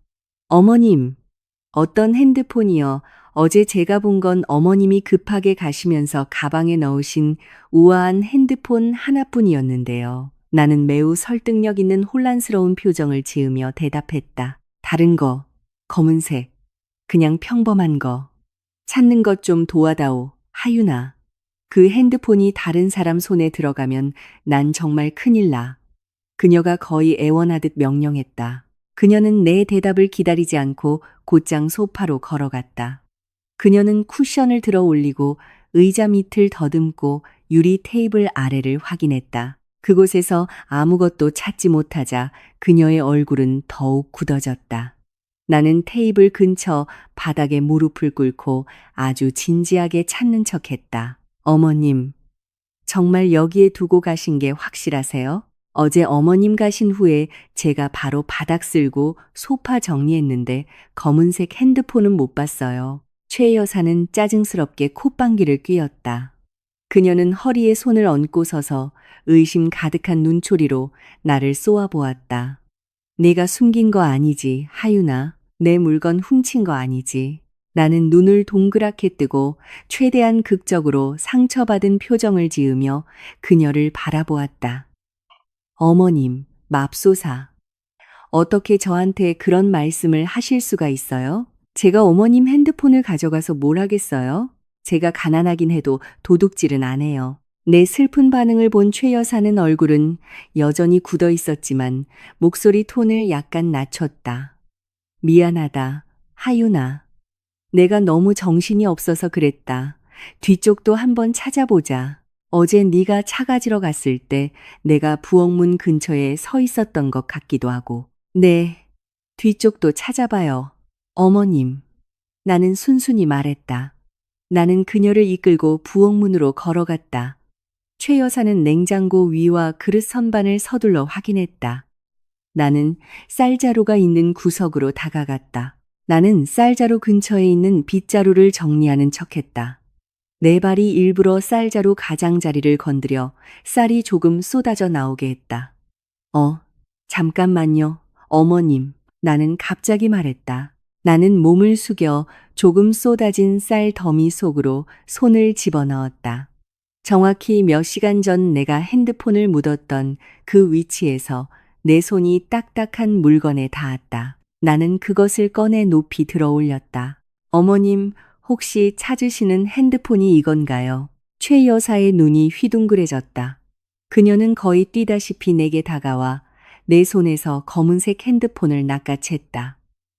어머님, 어떤 핸드폰이요? 어제 제가 본 건 어머님이 급하게 가시면서 가방에 넣으신 우아한 핸드폰 하나뿐이었는데요. 나는 매우 설득력 있는 혼란스러운 표정을 지으며 대답했다. 다른 거, 검은색, 그냥 평범한 거. 찾는 것 좀 도와다오, 하윤아. 그 핸드폰이 다른 사람 손에 들어가면 난 정말 큰일 나. 그녀가 거의 애원하듯 명령했다. 그녀는 내 대답을 기다리지 않고 곧장 소파로 걸어갔다. 그녀는 쿠션을 들어 올리고 의자 밑을 더듬고 유리 테이블 아래를 확인했다. 그곳에서 아무것도 찾지 못하자 그녀의 얼굴은 더욱 굳어졌다. 나는 테이블 근처 바닥에 무릎을 꿇고 아주 진지하게 찾는 척했다. 어머님, 정말 여기에 두고 가신 게 확실하세요? 어제 어머님 가신 후에 제가 바로 바닥 쓸고 소파 정리했는데 검은색 핸드폰은 못 봤어요. 최 여사는 짜증스럽게 콧방귀를 뀌었다. 그녀는 허리에 손을 얹고 서서 의심 가득한 눈초리로 나를 쏘아보았다. 네가 숨긴 거 아니지, 하윤아. 내 물건 훔친 거 아니지. 나는 눈을 동그랗게 뜨고 최대한 극적으로 상처받은 표정을 지으며 그녀를 바라보았다. 어머님, 맙소사. 어떻게 저한테 그런 말씀을 하실 수가 있어요? 제가 어머님 핸드폰을 가져가서 뭘 하겠어요? 제가 가난하긴 해도 도둑질은 안 해요. 내 슬픈 반응을 본 최 여사는 얼굴은 여전히 굳어 있었지만 목소리 톤을 약간 낮췄다. 미안하다, 하윤아. 내가 너무 정신이 없어서 그랬다. 뒤쪽도 한번 찾아보자. 어제 네가 차 가지러 갔을 때 내가 부엌문 근처에 서 있었던 것 같기도 하고. 네, 뒤쪽도 찾아봐요. 어머님. 나는 순순히 말했다. 나는 그녀를 이끌고 부엌문으로 걸어갔다. 최 여사는 냉장고 위와 그릇 선반을 서둘러 확인했다. 나는 쌀자루가 있는 구석으로 다가갔다. 나는 쌀자루 근처에 있는 빗자루를 정리하는 척했다. 내 발이 일부러 쌀자루 가장자리를 건드려 쌀이 조금 쏟아져 나오게 했다. 잠깐만요, 어머님. 나는 갑자기 말했다. 나는 몸을 숙여 조금 쏟아진 쌀 더미 속으로 손을 집어넣었다. 정확히 몇 시간 전 내가 핸드폰을 묻었던 그 위치에서 내 손이 딱딱한 물건에 닿았다. 나는 그것을 꺼내 높이 들어 올렸다. 어머님, 혹시 찾으시는 핸드폰이 이건가요? 최 여사의 눈이 휘둥그레졌다. 그녀는 거의 뛰다시피 내게 다가와 내 손에서 검은색 핸드폰을 낚아챘다.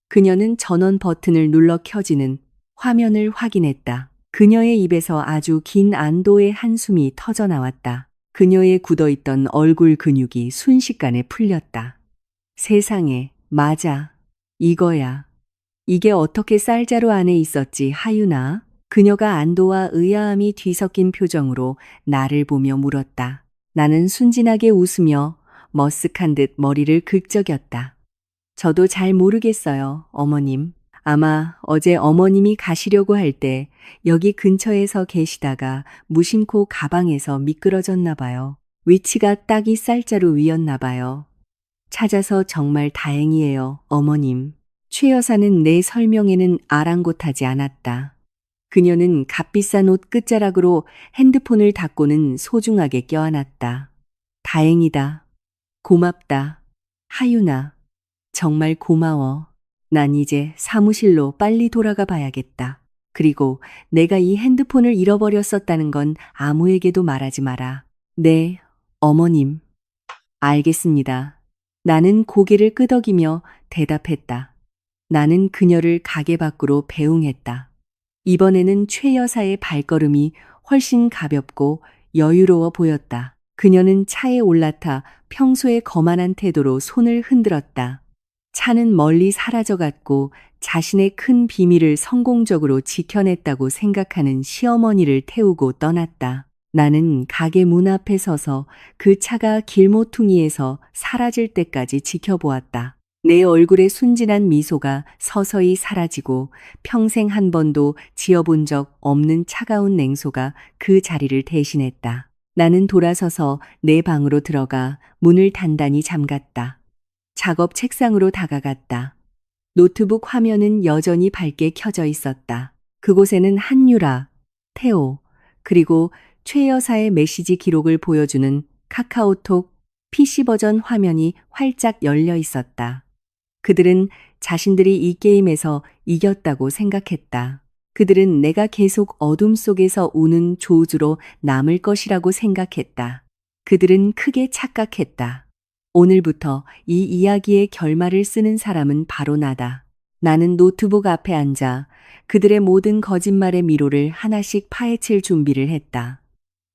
그녀는 전원 버튼을 눌러 켜지는 화면을 확인했다. 그녀의 입에서 아주 긴 안도의 한숨이 터져 나왔다. 그녀의 굳어있던 얼굴 근육이 순식간에 풀렸다. 세상에, 맞아. 이거야. 이게 어떻게 쌀자루 안에 있었지, 하윤아? 그녀가 안도와 의아함이 뒤섞인 표정으로 나를 보며 물었다. 나는 순진하게 웃으며 머쓱한 듯 머리를 긁적였다. 저도 잘 모르겠어요, 어머님. 아마 어제 어머님이 가시려고 할 때 여기 근처에서 계시다가 무심코 가방에서 미끄러졌나 봐요. 위치가 딱 이 쌀자루 위였나 봐요. 찾아서 정말 다행이에요, 어머님. 최 여사는 내 설명에는 아랑곳하지 않았다. 그녀는 값비싼 옷 끝자락으로 핸드폰을 닫고는 소중하게 껴안았다. 다행이다. 고맙다. 하윤아, 정말 고마워. 난 이제 사무실로 빨리 돌아가 봐야겠다. 그리고 내가 이 핸드폰을 잃어버렸었다는 건 아무에게도 말하지 마라. 네, 어머님. 알겠습니다. 나는 고개를 끄덕이며 대답했다. 나는 그녀를 가게 밖으로 배웅했다. 이번에는 최 여사의 발걸음이 훨씬 가볍고 여유로워 보였다. 그녀는 차에 올라타 평소의 거만한 태도로 손을 흔들었다. 차는 멀리 사라져갔고 자신의 큰 비밀을 성공적으로 지켜냈다고 생각하는 시어머니를 태우고 떠났다. 나는 가게 문 앞에 서서 그 차가 길모퉁이에서 사라질 때까지 지켜보았다. 내 얼굴에 순진한 미소가 서서히 사라지고 평생 한 번도 지어본 적 없는 차가운 냉소가 그 자리를 대신했다. 나는 돌아서서 내 방으로 들어가 문을 단단히 잠갔다. 작업 책상으로 다가갔다. 노트북 화면은 여전히 밝게 켜져 있었다. 그곳에는 한유라, 태호, 그리고 최 여사의 메시지 기록을 보여주는 카카오톡 PC 버전 화면이 활짝 열려 있었다. 그들은 자신들이 이 게임에서 이겼다고 생각했다. 그들은 내가 계속 어둠 속에서 우는 조주로 남을 것이라고 생각했다. 그들은 크게 착각했다. 오늘부터 이 이야기의 결말을 쓰는 사람은 바로 나다. 나는 노트북 앞에 앉아 그들의 모든 거짓말의 미로를 하나씩 파헤칠 준비를 했다.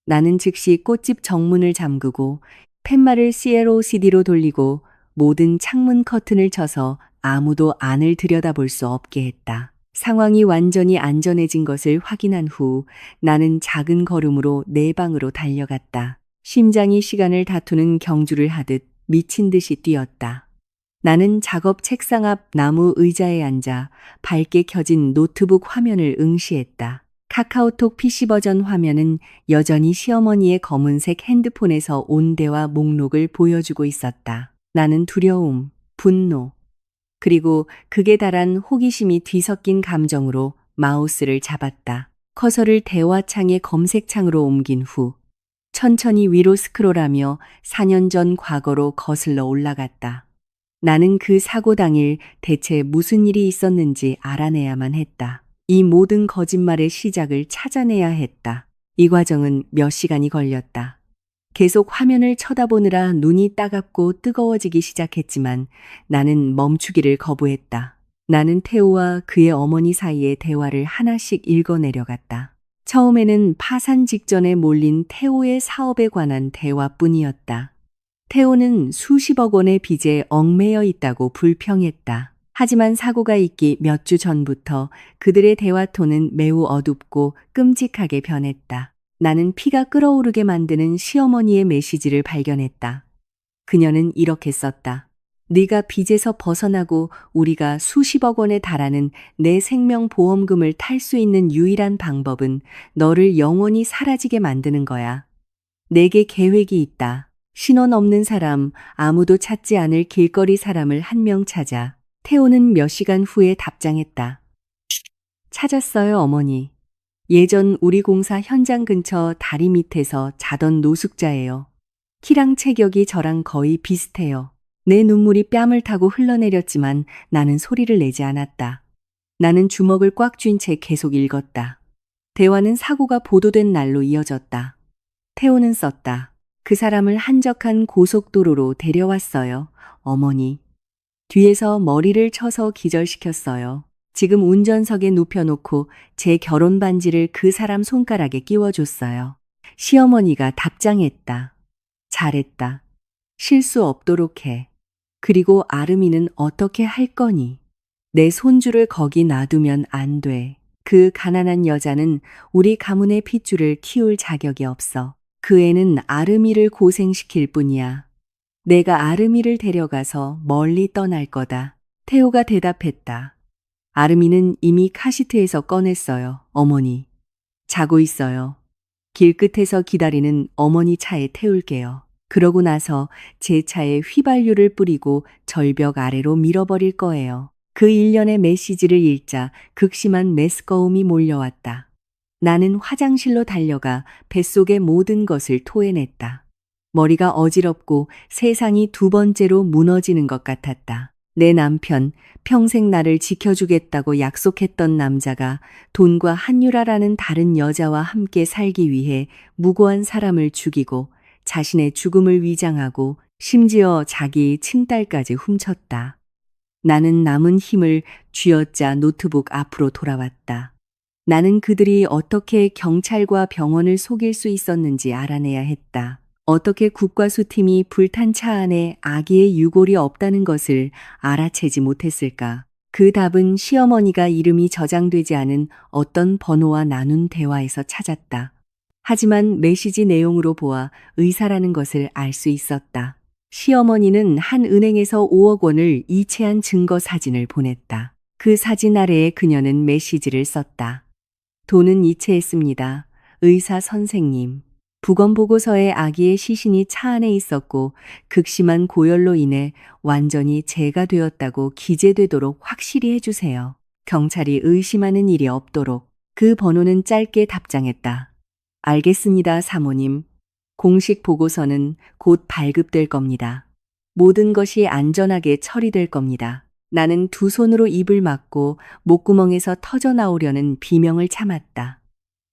나는 즉시 꽃집 정문을 잠그고 팻말을 CLOCD로 돌리고 모든 창문 커튼을 쳐서 아무도 안을 들여다볼 수 없게 했다. 상황이 완전히 안전해진 것을 확인한 후 나는 작은 걸음으로 내 방으로 달려갔다. 심장이 시간을 다투는 경주를 하듯 미친 듯이 뛰었다. 나는 작업 책상 앞 나무 의자에 앉아 밝게 켜진 노트북 화면을 응시했다. 카카오톡 PC 버전 화면은 여전히 시어머니의 검은색 핸드폰에서 온 대화 목록을 보여주고 있었다. 나는 두려움, 분노, 그리고 극에 달한 호기심이 뒤섞인 감정으로 마우스를 잡았다. 커서를 대화창의 검색창으로 옮긴 후 천천히 위로 스크롤하며 4년 전 과거로 거슬러 올라갔다. 나는 그 사고 당일 대체 무슨 일이 있었는지 알아내야만 했다. 이 모든 거짓말의 시작을 찾아내야 했다. 이 과정은 몇 시간이 걸렸다. 계속 화면을 쳐다보느라 눈이 따갑고 뜨거워지기 시작했지만 나는 멈추기를 거부했다. 나는 태호와 그의 어머니 사이의 대화를 하나씩 읽어내려갔다. 처음에는 파산 직전에 몰린 태호의 사업에 관한 대화뿐이었다. 태호는 수십억 원의 빚에 얽매여 있다고 불평했다. 하지만 사고가 있기 몇 주 전부터 그들의 대화 톤은 매우 어둡고 끔찍하게 변했다. 나는 피가 끓어오르게 만드는 시어머니의 메시지를 발견했다. 그녀는 이렇게 썼다. 네가 빚에서 벗어나고 우리가 수십억 원에 달하는 내 생명보험금을 탈 수 있는 유일한 방법은 너를 영원히 사라지게 만드는 거야. 내게 계획이 있다. 신원 없는 사람, 아무도 찾지 않을 길거리 사람을 한 명 찾아. 태호는 몇 시간 후에 답장했다. 찾았어요, 어머니. 예전 우리 공사 현장 근처 다리 밑에서 자던 노숙자예요. 키랑 체격이 저랑 거의 비슷해요. 내 눈물이 뺨을 타고 흘러내렸지만 나는 소리를 내지 않았다. 나는 주먹을 꽉 쥔 채 계속 읽었다. 대화는 사고가 보도된 날로 이어졌다. 태호는 썼다. 그 사람을 한적한 고속도로로 데려왔어요, 어머니. 뒤에서 머리를 쳐서 기절시켰어요. 지금 운전석에 눕혀놓고 제 결혼 반지를 그 사람 손가락에 끼워줬어요. 시어머니가 답장했다. 잘했다. 실수 없도록 해. 그리고 아름이는 어떻게 할 거니? 내 손주를 거기 놔두면 안 돼. 그 가난한 여자는 우리 가문의 핏줄을 키울 자격이 없어. 그 애는 아름이를 고생시킬 뿐이야. 내가 아름이를 데려가서 멀리 떠날 거다. 태호가 대답했다. 아름이는 이미 카시트에서 꺼냈어요, 어머니. 자고 있어요. 길끝에서 기다리는 어머니 차에 태울게요. 그러고 나서 제 차에 휘발유를 뿌리고 절벽 아래로 밀어버릴 거예요. 그 일련의 메시지를 읽자 극심한 메스꺼움이 몰려왔다. 나는 화장실로 달려가 뱃속의 모든 것을 토해냈다. 머리가 어지럽고 세상이 두 번째로 무너지는 것 같았다. 내 남편, 평생 나를 지켜주겠다고 약속했던 남자가 돈과 한유라라는 다른 여자와 함께 살기 위해 무고한 사람을 죽이고 자신의 죽음을 위장하고 심지어 자기 친딸까지 훔쳤다. 나는 남은 힘을 쥐어짜 노트북 앞으로 돌아왔다. 나는 그들이 어떻게 경찰과 병원을 속일 수 있었는지 알아내야 했다. 어떻게 국과수팀이 불탄 차 안에 아기의 유골이 없다는 것을 알아채지 못했을까? 그 답은 시어머니가 이름이 저장되지 않은 어떤 번호와 나눈 대화에서 찾았다. 하지만 메시지 내용으로 보아 의사라는 것을 알 수 있었다. 시어머니는 한 은행에서 5억 원을 이체한 증거 사진을 보냈다. 그 사진 아래에 그녀는 메시지를 썼다. 돈은 이체했습니다. 의사 선생님. 부검보고서에 아기의 시신이 차 안에 있었고 극심한 고열로 인해 완전히 재가 되었다고 기재되도록 확실히 해주세요. 경찰이 의심하는 일이 없도록. 그 번호는 짧게 답장했다. 알겠습니다, 사모님. 공식 보고서는 곧 발급될 겁니다. 모든 것이 안전하게 처리될 겁니다. 나는 두 손으로 입을 막고 목구멍에서 터져 나오려는 비명을 참았다.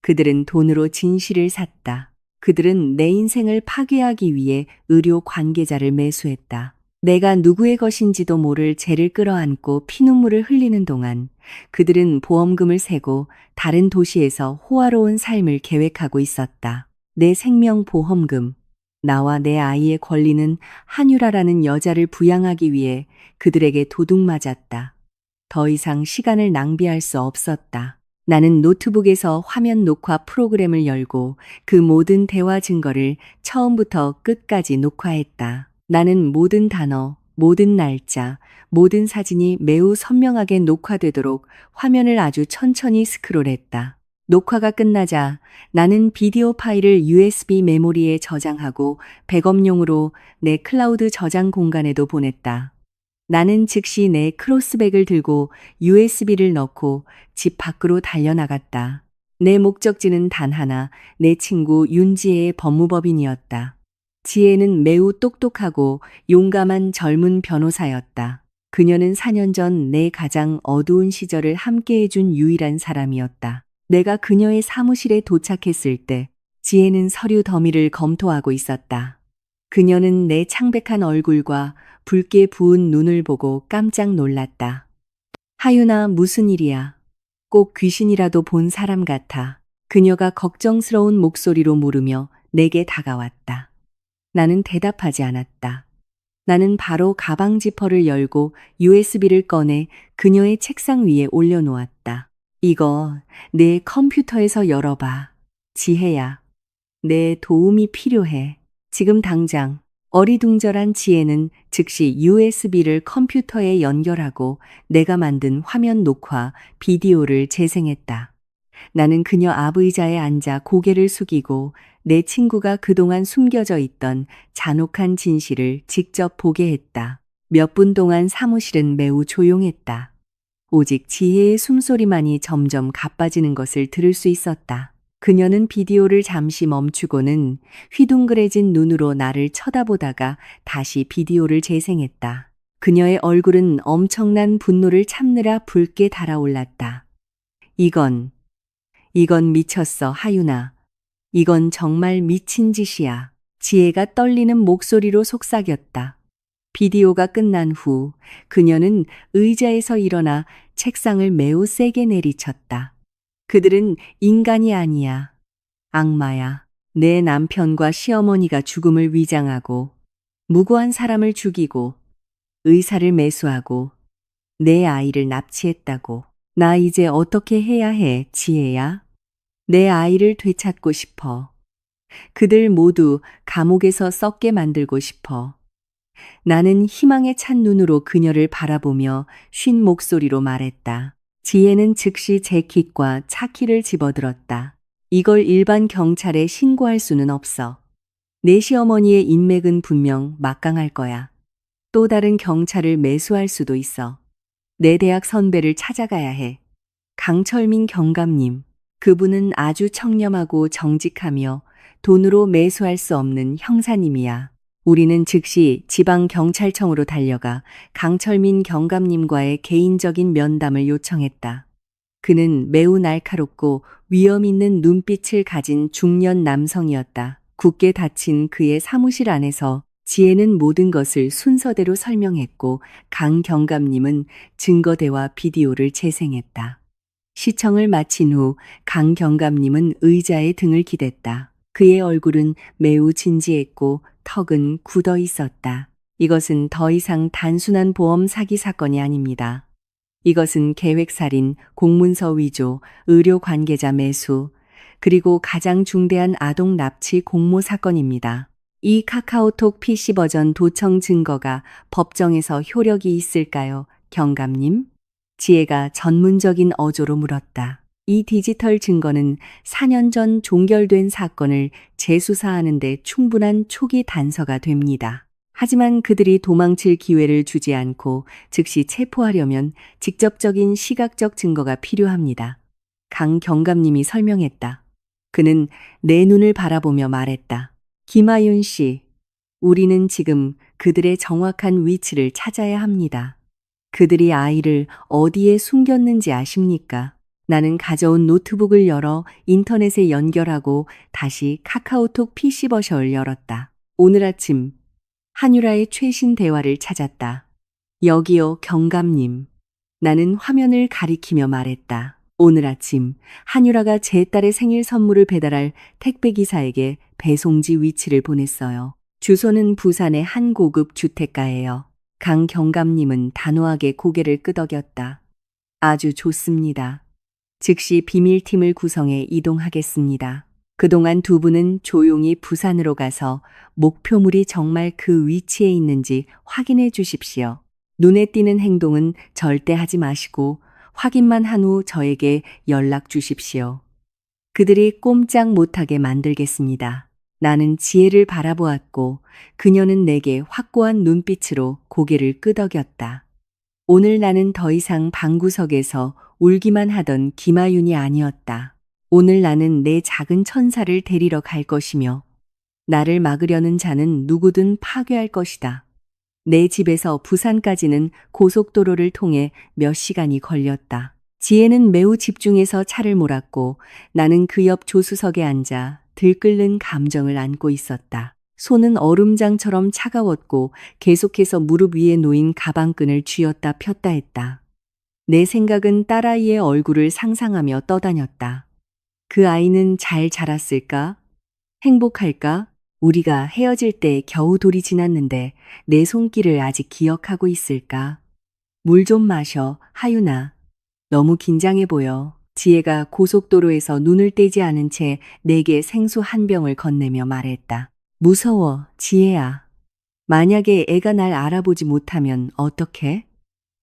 그들은 돈으로 진실을 샀다. 그들은 내 인생을 파괴하기 위해 의료 관계자를 매수했다. 내가 누구의 것인지도 모를 죄를 끌어안고 피눈물을 흘리는 동안 그들은 보험금을 세고 다른 도시에서 호화로운 삶을 계획하고 있었다. 내 생명 보험금, 나와 내 아이의 권리는 한유라라는 여자를 부양하기 위해 그들에게 도둑맞았다. 더 이상 시간을 낭비할 수 없었다. 나는 노트북에서 화면 녹화 프로그램을 열고 그 모든 대화 증거를 처음부터 끝까지 녹화했다. 나는 모든 단어, 모든 날짜, 모든 사진이 매우 선명하게 녹화되도록 화면을 아주 천천히 스크롤했다. 녹화가 끝나자 나는 비디오 파일을 USB 메모리에 저장하고 백업용으로 내 클라우드 저장 공간에도 보냈다. 나는 즉시 내 크로스백을 들고 USB를 넣고 집 밖으로 달려나갔다. 내 목적지는 단 하나, 내 친구 윤지혜의 법무법인이었다. 지혜는 매우 똑똑하고 용감한 젊은 변호사였다. 그녀는 4년 전 내 가장 어두운 시절을 함께해준 유일한 사람이었다. 내가 그녀의 사무실에 도착했을 때 지혜는 서류 더미를 검토하고 있었다. 그녀는 내 창백한 얼굴과 붉게 부은 눈을 보고 깜짝 놀랐다. 하윤아, 무슨 일이야? 꼭 귀신이라도 본 사람 같아. 그녀가 걱정스러운 목소리로 물으며 내게 다가왔다. 나는 대답하지 않았다. 나는 바로 가방 지퍼를 열고 USB를 꺼내 그녀의 책상 위에 올려놓았다. 이거 내 컴퓨터에서 열어봐. 지혜야, 내 도움이 필요해. 지금 당장. 어리둥절한 지혜는 즉시 USB를 컴퓨터에 연결하고 내가 만든 화면 녹화, 비디오를 재생했다. 나는 그녀 앞 의자에 앉아 고개를 숙이고 내 친구가 그동안 숨겨져 있던 잔혹한 진실을 직접 보게 했다. 몇 분 동안 사무실은 매우 조용했다. 오직 지혜의 숨소리만이 점점 가빠지는 것을 들을 수 있었다. 그녀는 비디오를 잠시 멈추고는 휘둥그레진 눈으로 나를 쳐다보다가 다시 비디오를 재생했다. 그녀의 얼굴은 엄청난 분노를 참느라 붉게 달아올랐다. 이건 미쳤어, 하윤아. 이건 정말 미친 짓이야. 지혜가 떨리는 목소리로 속삭였다. 비디오가 끝난 후 그녀는 의자에서 일어나 책상을 매우 세게 내리쳤다. 그들은 인간이 아니야. 악마야. 내 남편과 시어머니가 죽음을 위장하고 무고한 사람을 죽이고 의사를 매수하고 내 아이를 납치했다고. 나 이제 어떻게 해야 해, 지혜야? 내 아이를 되찾고 싶어. 그들 모두 감옥에서 썩게 만들고 싶어. 나는 희망에 찬 눈으로 그녀를 바라보며 쉰 목소리로 말했다. 지혜는 즉시 재킷과 차키를 집어들었다. 이걸 일반 경찰에 신고할 수는 없어. 내 시어머니의 인맥은 분명 막강할 거야. 또 다른 경찰을 매수할 수도 있어. 내 대학 선배를 찾아가야 해. 강철민 경감님. 그분은 아주 청렴하고 정직하며 돈으로 매수할 수 없는 형사님이야. 우리는 즉시 지방경찰청으로 달려가 강철민 경감님과의 개인적인 면담을 요청했다. 그는 매우 날카롭고 위험 있는 눈빛을 가진 중년 남성이었다. 굳게 닫힌 그의 사무실 안에서 지혜는 모든 것을 순서대로 설명했고 강 경감님은 증거대와 비디오를 재생했다. 시청을 마친 후 강 경감님은 의자에 등을 기댔다. 그의 얼굴은 매우 진지했고 턱은 굳어 있었다. 이것은 더 이상 단순한 보험 사기 사건이 아닙니다. 이것은 계획살인, 공문서 위조, 의료 관계자 매수, 그리고 가장 중대한 아동 납치 공모 사건입니다. 이 카카오톡 PC 버전 도청 증거가 법정에서 효력이 있을까요, 경감님? 지혜가 전문적인 어조로 물었다. 이 디지털 증거는 4년 전 종결된 사건을 재수사하는 데 충분한 초기 단서가 됩니다. 하지만 그들이 도망칠 기회를 주지 않고 즉시 체포하려면 직접적인 시각적 증거가 필요합니다. 강 경감님이 설명했다. 그는 내 눈을 바라보며 말했다. 김하윤 씨, 우리는 지금 그들의 정확한 위치를 찾아야 합니다. 그들이 아이를 어디에 숨겼는지 아십니까? 나는 가져온 노트북을 열어 인터넷에 연결하고 다시 카카오톡 PC 버전을 열었다. 오늘 아침 한유라의 최신 대화를 찾았다. 여기요, 경감님. 나는 화면을 가리키며 말했다. 오늘 아침 한유라가 제 딸의 생일 선물을 배달할 택배기사에게 배송지 위치를 보냈어요. 주소는 부산의 한 고급 주택가예요. 강 경감님은 단호하게 고개를 끄덕였다. 아주 좋습니다. 즉시 비밀팀을 구성해 이동하겠습니다. 그동안 두 분은 조용히 부산으로 가서 목표물이 정말 그 위치에 있는지 확인해 주십시오. 눈에 띄는 행동은 절대 하지 마시고 확인만 한 후 저에게 연락 주십시오. 그들이 꼼짝 못하게 만들겠습니다. 나는 지혜를 바라보았고 그녀는 내게 확고한 눈빛으로 고개를 끄덕였다. 오늘 나는 더 이상 방구석에서 울기만 하던 김하윤이 아니었다. 오늘 나는 내 작은 천사를 데리러 갈 것이며 나를 막으려는 자는 누구든 파괴할 것이다. 내 집에서 부산까지는 고속도로를 통해 몇 시간이 걸렸다. 지혜는 매우 집중해서 차를 몰았고 나는 그 옆 조수석에 앉아 들끓는 감정을 안고 있었다. 손은 얼음장처럼 차가웠고 계속해서 무릎 위에 놓인 가방끈을 쥐었다 폈다 했다. 내 생각은 딸아이의 얼굴을 상상하며 떠다녔다. 그 아이는 잘 자랐을까? 행복할까? 우리가 헤어질 때 겨우 돌이 지났는데 내 손길을 아직 기억하고 있을까? 물 좀 마셔, 하윤아. 너무 긴장해 보여. 지혜가 고속도로에서 눈을 떼지 않은 채 내게 생수 한 병을 건네며 말했다. 무서워, 지혜야. 만약에 애가 날 알아보지 못하면 어떡해?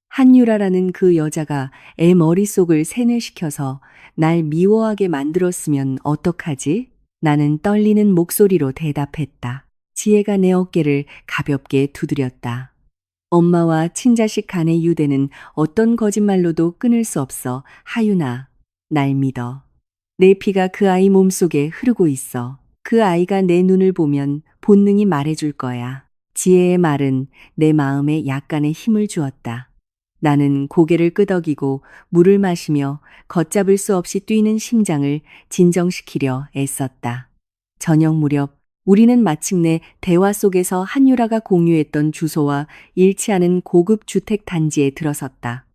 한유라라는 그 여자가 애 머릿속을 세뇌시켜서 날 미워하게 만들었으면 어떡하지? 나는 떨리는 목소리로 대답했다. 지혜가 내 어깨를 가볍게 두드렸다. 엄마와 친자식 간의 유대는 어떤 거짓말로도 끊을 수 없어. 하윤아, 날 믿어. 내 피가 그 아이 몸속에 흐르고 있어. 그 아이가 내 눈을 보면 본능이 말해줄 거야. 지혜의 말은 내 마음에 약간의 힘을 주었다. 나는 고개를 끄덕이고 물을 마시며 걷잡을 수 없이 뛰는 심장을 진정시키려 애썼다. 저녁 무렵 우리는 마침내 대화 속에서 한유라가 공유했던 주소와 일치하는 고급 주택 단지에 들어섰다.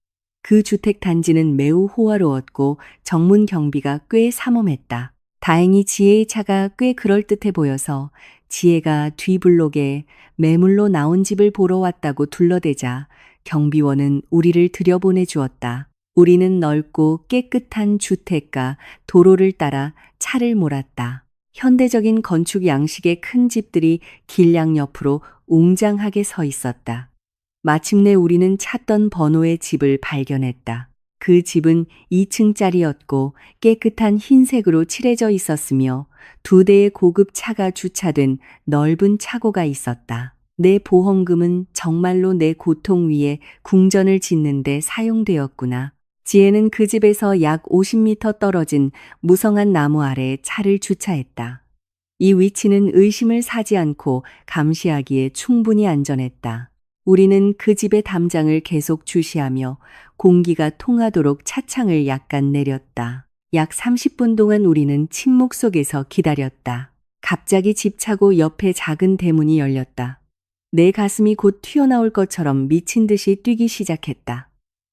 그 주택 단지는 매우 호화로웠고 정문 경비가 꽤 삼엄했다. 다행히 지혜의 차가 꽤 그럴듯해 보여서 지혜가 뒤블록에 매물로 나온 집을 보러 왔다고 둘러대자 경비원은 우리를 들여보내 주었다. 우리는 넓고 깨끗한 주택가, 도로를 따라 차를 몰았다. 현대적인 건축 양식의 큰 집들이 길랑 옆으로 웅장하게 서 있었다. 마침내 우리는 찾던 번호의 집을 발견했다. 그 집은 2층짜리였고 깨끗한 흰색으로 칠해져 있었으며 2대의 고급 차가 주차된 넓은 차고가 있었다. 내 보험금은 정말로 내 고통 위에 궁전을 짓는 데 사용되었구나. 지혜는 그 집에서 약 50m 떨어진 무성한 나무 아래 차를 주차했다. 이 위치는 의심을 사지 않고 감시하기에 충분히 안전했다. 우리는 그 집의 담장을 계속 주시하며 공기가 통하도록 차창을 약간 내렸다. 약 30분 동안 우리는 침묵 속에서 기다렸다. 갑자기 집 차고 옆에 작은 대문이 열렸다. 내 가슴이 곧 튀어나올 것처럼 미친 듯이 뛰기 시작했다.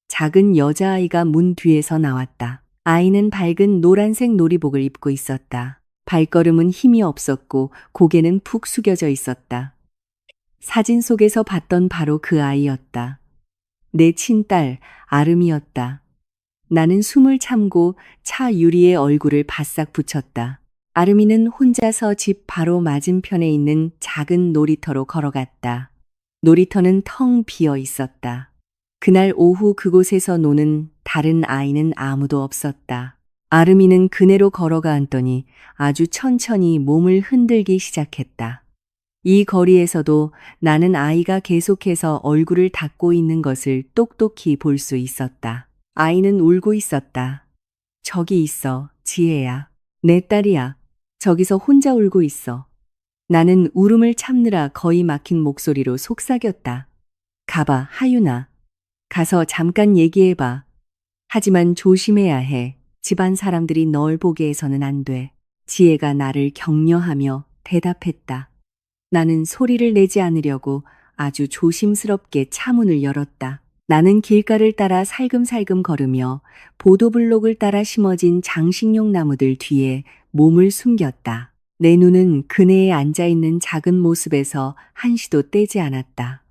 작은 여자아이가 문 뒤에서 나왔다. 아이는 밝은 노란색 놀이복을 입고 있었다. 발걸음은 힘이 없었고 고개는 푹 숙여져 있었다. 사진 속에서 봤던 바로 그 아이였다. 내 친딸 아름이었다. 나는 숨을 참고 차 유리에 얼굴을 바싹 붙였다. 아름이는 혼자서 집 바로 맞은편에 있는 작은 놀이터로 걸어갔다. 놀이터는 텅 비어 있었다. 그날 오후 그곳에서 노는 다른 아이는 아무도 없었다. 아름이는 그네로 걸어가 앉더니 아주 천천히 몸을 흔들기 시작했다. 이 거리에서도 나는 아이가 계속해서 얼굴을 닫고 있는 것을 똑똑히 볼 수 있었다. 아이는 울고 있었다. 저기 있어, 지혜야. 내 딸이야. 저기서 혼자 울고 있어. 나는 울음을 참느라 거의 막힌 목소리로 속삭였다. 가봐, 하윤아. 가서 잠깐 얘기해봐. 하지만 조심해야 해. 집안 사람들이 널 보게 해서는 안 돼. 지혜가 나를 격려하며 대답했다. 나는 소리를 내지 않으려고 아주 조심스럽게 차문을 열었다. 나는 길가를 따라 살금살금 걸으며 보도블록을 따라 심어진 장식용 나무들 뒤에 몸을 숨겼다. 내 눈은 그네에 앉아있는 작은 모습에서 한시도 떼지 않았다.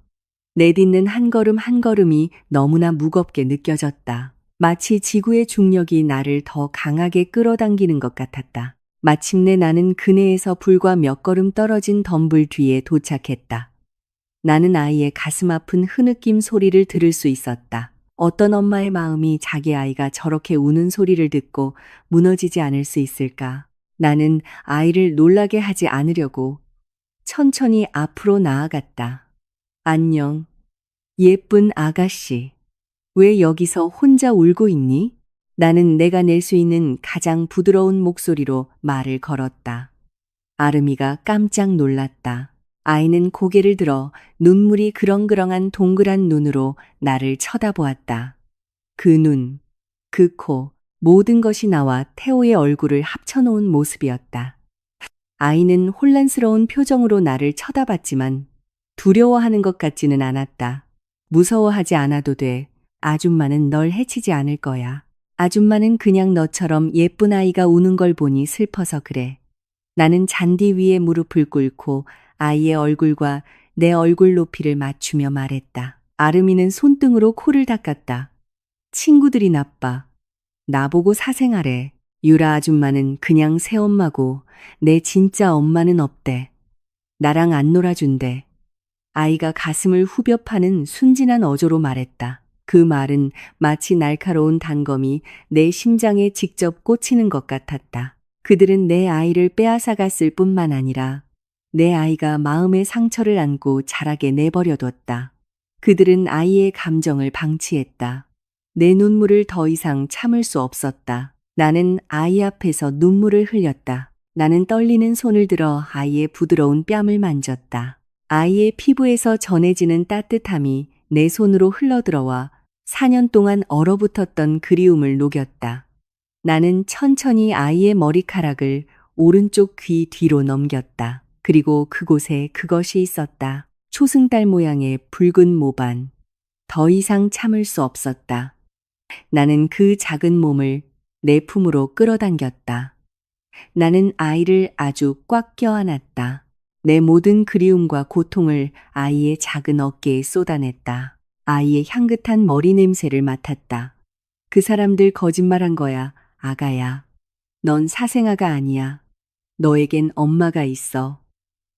내딛는 한 걸음 한 걸음이 너무나 무겁게 느껴졌다. 마치 지구의 중력이 나를 더 강하게 끌어당기는 것 같았다. 마침내 나는 그네에서 불과 몇 걸음 떨어진 덤불 뒤에 도착했다. 나는 아이의 가슴 아픈 흐느낌 소리를 들을 수 있었다. 어떤 엄마의 마음이 자기 아이가 저렇게 우는 소리를 듣고 무너지지 않을 수 있을까? 나는 아이를 놀라게 하지 않으려고 천천히 앞으로 나아갔다. 안녕, 예쁜 아가씨. 왜 여기서 혼자 울고 있니? 나는 내가 낼 수 있는 가장 부드러운 목소리로 말을 걸었다. 아름이가 깜짝 놀랐다. 아이는 고개를 들어 눈물이 그렁그렁한 동그란 눈으로 나를 쳐다보았다. 그 눈, 그 코, 모든 것이 나와 태호의 얼굴을 합쳐놓은 모습이었다. 아이는 혼란스러운 표정으로 나를 쳐다봤지만 두려워하는 것 같지는 않았다. 무서워하지 않아도 돼. 아줌마는 널 해치지 않을 거야. 아줌마는 그냥 너처럼 예쁜 아이가 우는 걸 보니 슬퍼서 그래. 나는 잔디 위에 무릎을 꿇고 아이의 얼굴과 내 얼굴 높이를 맞추며 말했다. 아름이는 손등으로 코를 닦았다. 친구들이 나빠. 나보고 사생하래. 유라 아줌마는 그냥 새엄마고 내 진짜 엄마는 없대. 나랑 안 놀아준대. 아이가 가슴을 후벼 파는 순진한 어조로 말했다. 그 말은 마치 날카로운 단검이 내 심장에 직접 꽂히는 것 같았다. 그들은 내 아이를 빼앗아갔을 뿐만 아니라 내 아이가 마음의 상처를 안고 자라게 내버려뒀다. 그들은 아이의 감정을 방치했다. 내 눈물을 더 이상 참을 수 없었다. 나는 아이 앞에서 눈물을 흘렸다. 나는 떨리는 손을 들어 아이의 부드러운 뺨을 만졌다. 아이의 피부에서 전해지는 따뜻함이 내 손으로 흘러들어와 4년 동안 얼어붙었던 그리움을 녹였다. 나는 천천히 아이의 머리카락을 오른쪽 귀 뒤로 넘겼다. 그리고 그곳에 그것이 있었다. 초승달 모양의 붉은 모반. 더 이상 참을 수 없었다. 나는 그 작은 몸을 내 품으로 끌어당겼다. 나는 아이를 아주 꽉 껴안았다. 내 모든 그리움과 고통을 아이의 작은 어깨에 쏟아냈다. 아이의 향긋한 머리 냄새를 맡았다. 그 사람들 거짓말한 거야, 아가야. 넌 사생아가 아니야. 너에겐 엄마가 있어.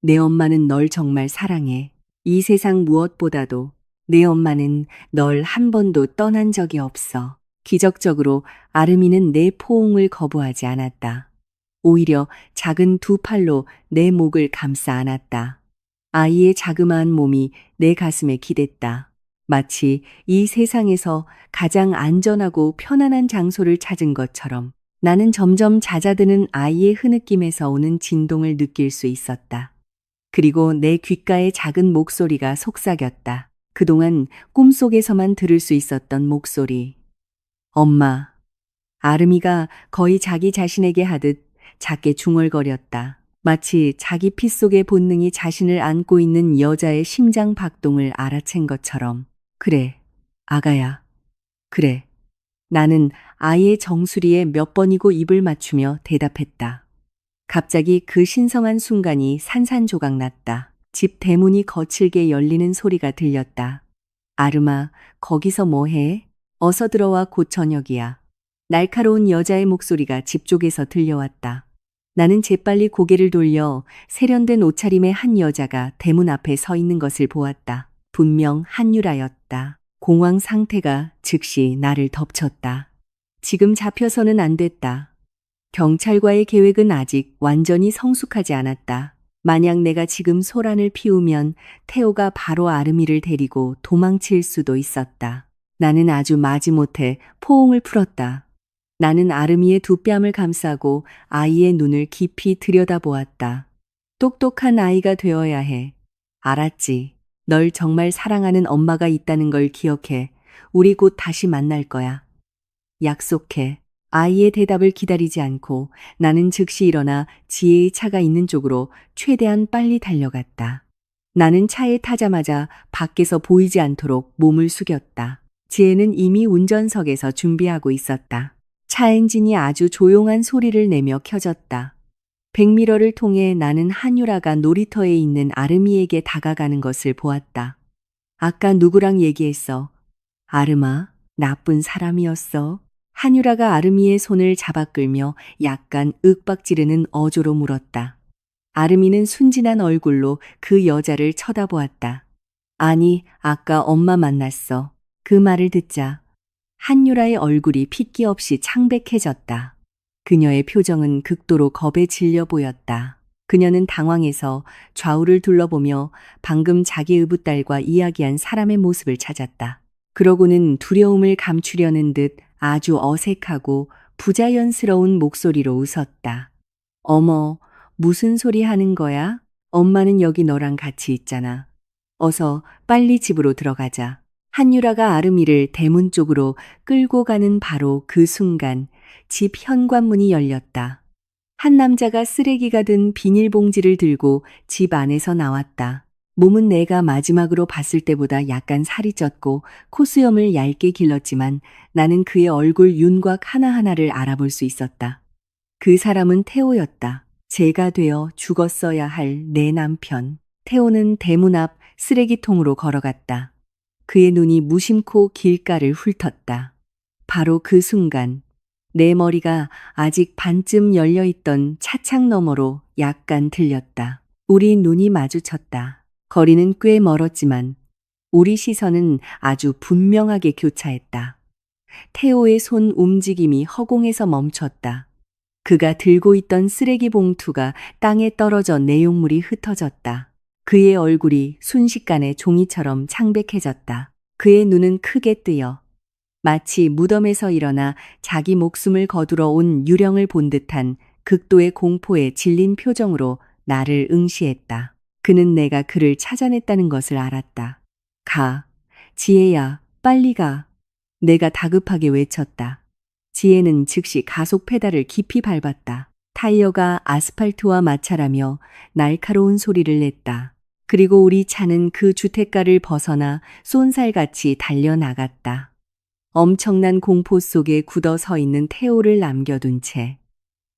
내 엄마는 널 정말 사랑해. 이 세상 무엇보다도 내 엄마는 널 한 번도 떠난 적이 없어. 기적적으로 아름이는 내 포옹을 거부하지 않았다. 오히려 작은 두 팔로 내 목을 감싸 안았다. 아이의 자그마한 몸이 내 가슴에 기댔다. 마치 이 세상에서 가장 안전하고 편안한 장소를 찾은 것처럼 나는 점점 잦아드는 아이의 흐느낌에서 오는 진동을 느낄 수 있었다. 그리고 내 귓가에 작은 목소리가 속삭였다. 그동안 꿈속에서만 들을 수 있었던 목소리. 엄마. 아름이가 거의 자기 자신에게 하듯 작게 중얼거렸다. 마치 자기 피 속의 본능이 자신을 안고 있는 여자의 심장 박동을 알아챈 것처럼. 그래, 아가야. 그래. 나는 아이의 정수리에 몇 번이고 입을 맞추며 대답했다. 갑자기 그 신성한 순간이 산산조각 났다. 집 대문이 거칠게 열리는 소리가 들렸다. 아름아, 거기서 뭐해? 어서 들어와, 곧 저녁이야. 날카로운 여자의 목소리가 집 쪽에서 들려왔다. 나는 재빨리 고개를 돌려 세련된 옷차림의 한 여자가 대문 앞에 서 있는 것을 보았다. 분명 한유라였다. 공황 상태가 즉시 나를 덮쳤다. 지금 잡혀서는 안 됐다. 경찰과의 계획은 아직 완전히 성숙하지 않았다. 만약 내가 지금 소란을 피우면 태호가 바로 아름이를 데리고 도망칠 수도 있었다. 나는 아주 마지못해 포옹을 풀었다. 나는 아름이의 두 뺨을 감싸고 아이의 눈을 깊이 들여다보았다. 똑똑한 아이가 되어야 해. 알았지? 널 정말 사랑하는 엄마가 있다는 걸 기억해. 우리 곧 다시 만날 거야. 약속해. 아이의 대답을 기다리지 않고 나는 즉시 일어나 지혜의 차가 있는 쪽으로 최대한 빨리 달려갔다. 나는 차에 타자마자 밖에서 보이지 않도록 몸을 숙였다. 지혜는 이미 운전석에서 준비하고 있었다. 차 엔진이 아주 조용한 소리를 내며 켜졌다. 백미러를 통해 나는 한유라가 놀이터에 있는 아름이에게 다가가는 것을 보았다. 아까 누구랑 얘기했어? 아름아, 나쁜 사람이었어. 한유라가 아름이의 손을 잡아 끌며 약간 윽박지르는 어조로 물었다. 아름이는 순진한 얼굴로 그 여자를 쳐다보았다. 아니, 아까 엄마 만났어. 그 말을 듣자 한유라의 얼굴이 핏기 없이 창백해졌다. 그녀의 표정은 극도로 겁에 질려 보였다. 그녀는 당황해서 좌우를 둘러보며 방금 자기 의붓딸과 이야기한 사람의 모습을 찾았다. 그러고는 두려움을 감추려는 듯 아주 어색하고 부자연스러운 목소리로 웃었다. 어머, 무슨 소리 하는 거야? 엄마는 여기 너랑 같이 있잖아. 어서 빨리 집으로 들어가자. 한유라가 아름이를 대문 쪽으로 끌고 가는 바로 그 순간 집 현관문이 열렸다. 한 남자가 쓰레기가 든 비닐봉지를 들고 집 안에서 나왔다. 몸은 내가 마지막으로 봤을 때보다 약간 살이 쪘고 코수염을 얇게 길렀지만 나는 그의 얼굴 윤곽 하나하나를 알아볼 수 있었다. 그 사람은 태호였다. 제가 되어 죽었어야 할 내 남편. 태호는 대문 앞 쓰레기통으로 걸어갔다. 그의 눈이 무심코 길가를 훑었다. 바로 그 순간 내 머리가 아직 반쯤 열려있던 차창 너머로 약간 들렸다. 우리 눈이 마주쳤다. 거리는 꽤 멀었지만 우리 시선은 아주 분명하게 교차했다. 태호의 손 움직임이 허공에서 멈췄다. 그가 들고 있던 쓰레기 봉투가 땅에 떨어져 내용물이 흩어졌다. 그의 얼굴이 순식간에 종이처럼 창백해졌다. 그의 눈은 크게 뜨여 마치 무덤에서 일어나 자기 목숨을 거두러 온 유령을 본 듯한 극도의 공포에 질린 표정으로 나를 응시했다. 그는 내가 그를 찾아냈다는 것을 알았다. 가, 지혜야, 빨리 가. 내가 다급하게 외쳤다. 지혜는 즉시 가속 페달을 깊이 밟았다. 타이어가 아스팔트와 마찰하며 날카로운 소리를 냈다. 그리고 우리 차는 그 주택가를 벗어나 쏜살같이 달려나갔다. 엄청난 공포 속에 굳어 서 있는 태호를 남겨둔 채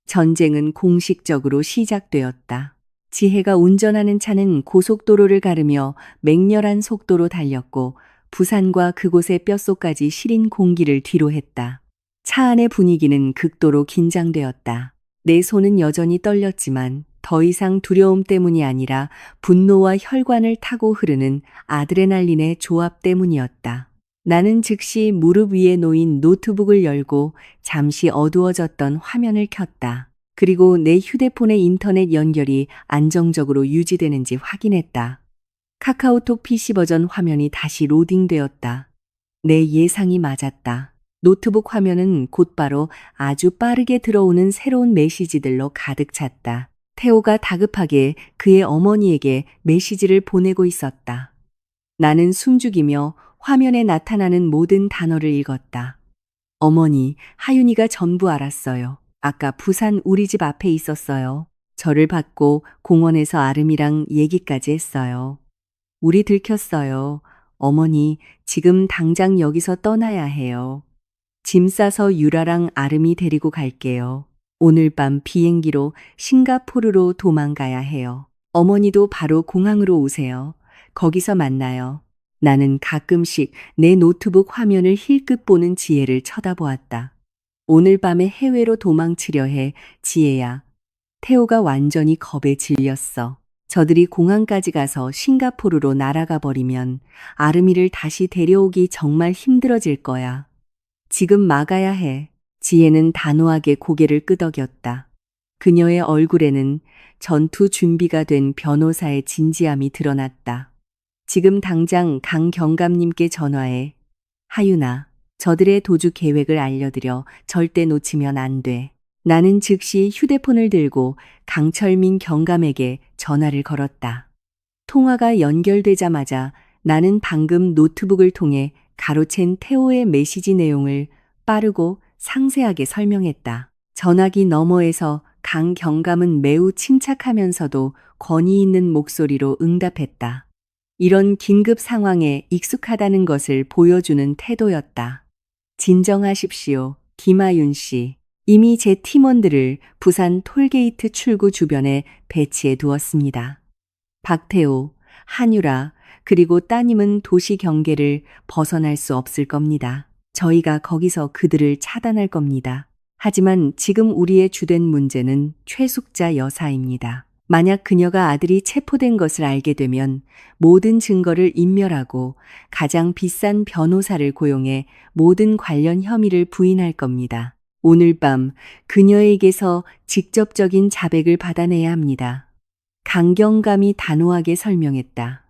전쟁은 공식적으로 시작되었다. 지혜가 운전하는 차는 고속도로를 가르며 맹렬한 속도로 달렸고 부산과 그곳의 뼛속까지 시린 공기를 뒤로 했다. 차 안의 분위기는 극도로 긴장되었다. 내 손은 여전히 떨렸지만 더 이상 두려움 때문이 아니라 분노와 혈관을 타고 흐르는 아드레날린의 조합 때문이었다. 나는 즉시 무릎 위에 놓인 노트북을 열고 잠시 어두워졌던 화면을 켰다. 그리고 내 휴대폰의 인터넷 연결이 안정적으로 유지되는지 확인했다. 카카오톡 PC 버전 화면이 다시 로딩되었다. 내 예상이 맞았다. 노트북 화면은 곧바로 아주 빠르게 들어오는 새로운 메시지들로 가득 찼다. 태호가 다급하게 그의 어머니에게 메시지를 보내고 있었다. 나는 숨죽이며 화면에 나타나는 모든 단어를 읽었다. 어머니, 하윤이가 전부 알았어요. 아까 부산 우리 집 앞에 있었어요. 저를 받고 공원에서 아름이랑 얘기까지 했어요. 우리 들켰어요. 어머니, 지금 당장 여기서 떠나야 해요. 짐 싸서 유라랑 아름이 데리고 갈게요. 오늘 밤 비행기로 싱가포르로 도망가야 해요. 어머니도 바로 공항으로 오세요. 거기서 만나요. 나는 가끔씩 내 노트북 화면을 힐끗 보는 지혜를 쳐다보았다. 오늘 밤에 해외로 도망치려 해, 지혜야. 태호가 완전히 겁에 질렸어. 저들이 공항까지 가서 싱가포르로 날아가 버리면 아름이를 다시 데려오기 정말 힘들어질 거야. 지금 막아야 해. 지혜는 단호하게 고개를 끄덕였다. 그녀의 얼굴에는 전투 준비가 된 변호사의 진지함이 드러났다. 지금 당장 강 경감님께 전화해. 하윤아, 저들의 도주 계획을 알려드려. 절대 놓치면 안 돼. 나는 즉시 휴대폰을 들고 강철민 경감에게 전화를 걸었다. 통화가 연결되자마자 나는 방금 노트북을 통해 가로챈 태호의 메시지 내용을 빠르고 상세하게 설명했다. 전화기 너머에서 강 경감은 매우 침착하면서도 권위 있는 목소리로 응답했다. 이런 긴급 상황에 익숙하다는 것을 보여주는 태도였다. 진정하십시오, 김하윤 씨. 이미 제 팀원들을 부산 톨게이트 출구 주변에 배치해 두었습니다. 박태호, 한유라, 그리고 따님은 도시 경계를 벗어날 수 없을 겁니다. 저희가 거기서 그들을 차단할 겁니다. 하지만 지금 우리의 주된 문제는 최숙자 여사입니다. 만약 그녀가 아들이 체포된 것을 알게 되면 모든 증거를 인멸하고 가장 비싼 변호사를 고용해 모든 관련 혐의를 부인할 겁니다. 오늘 밤 그녀에게서 직접적인 자백을 받아내야 합니다. 강경감이 단호하게 설명했다.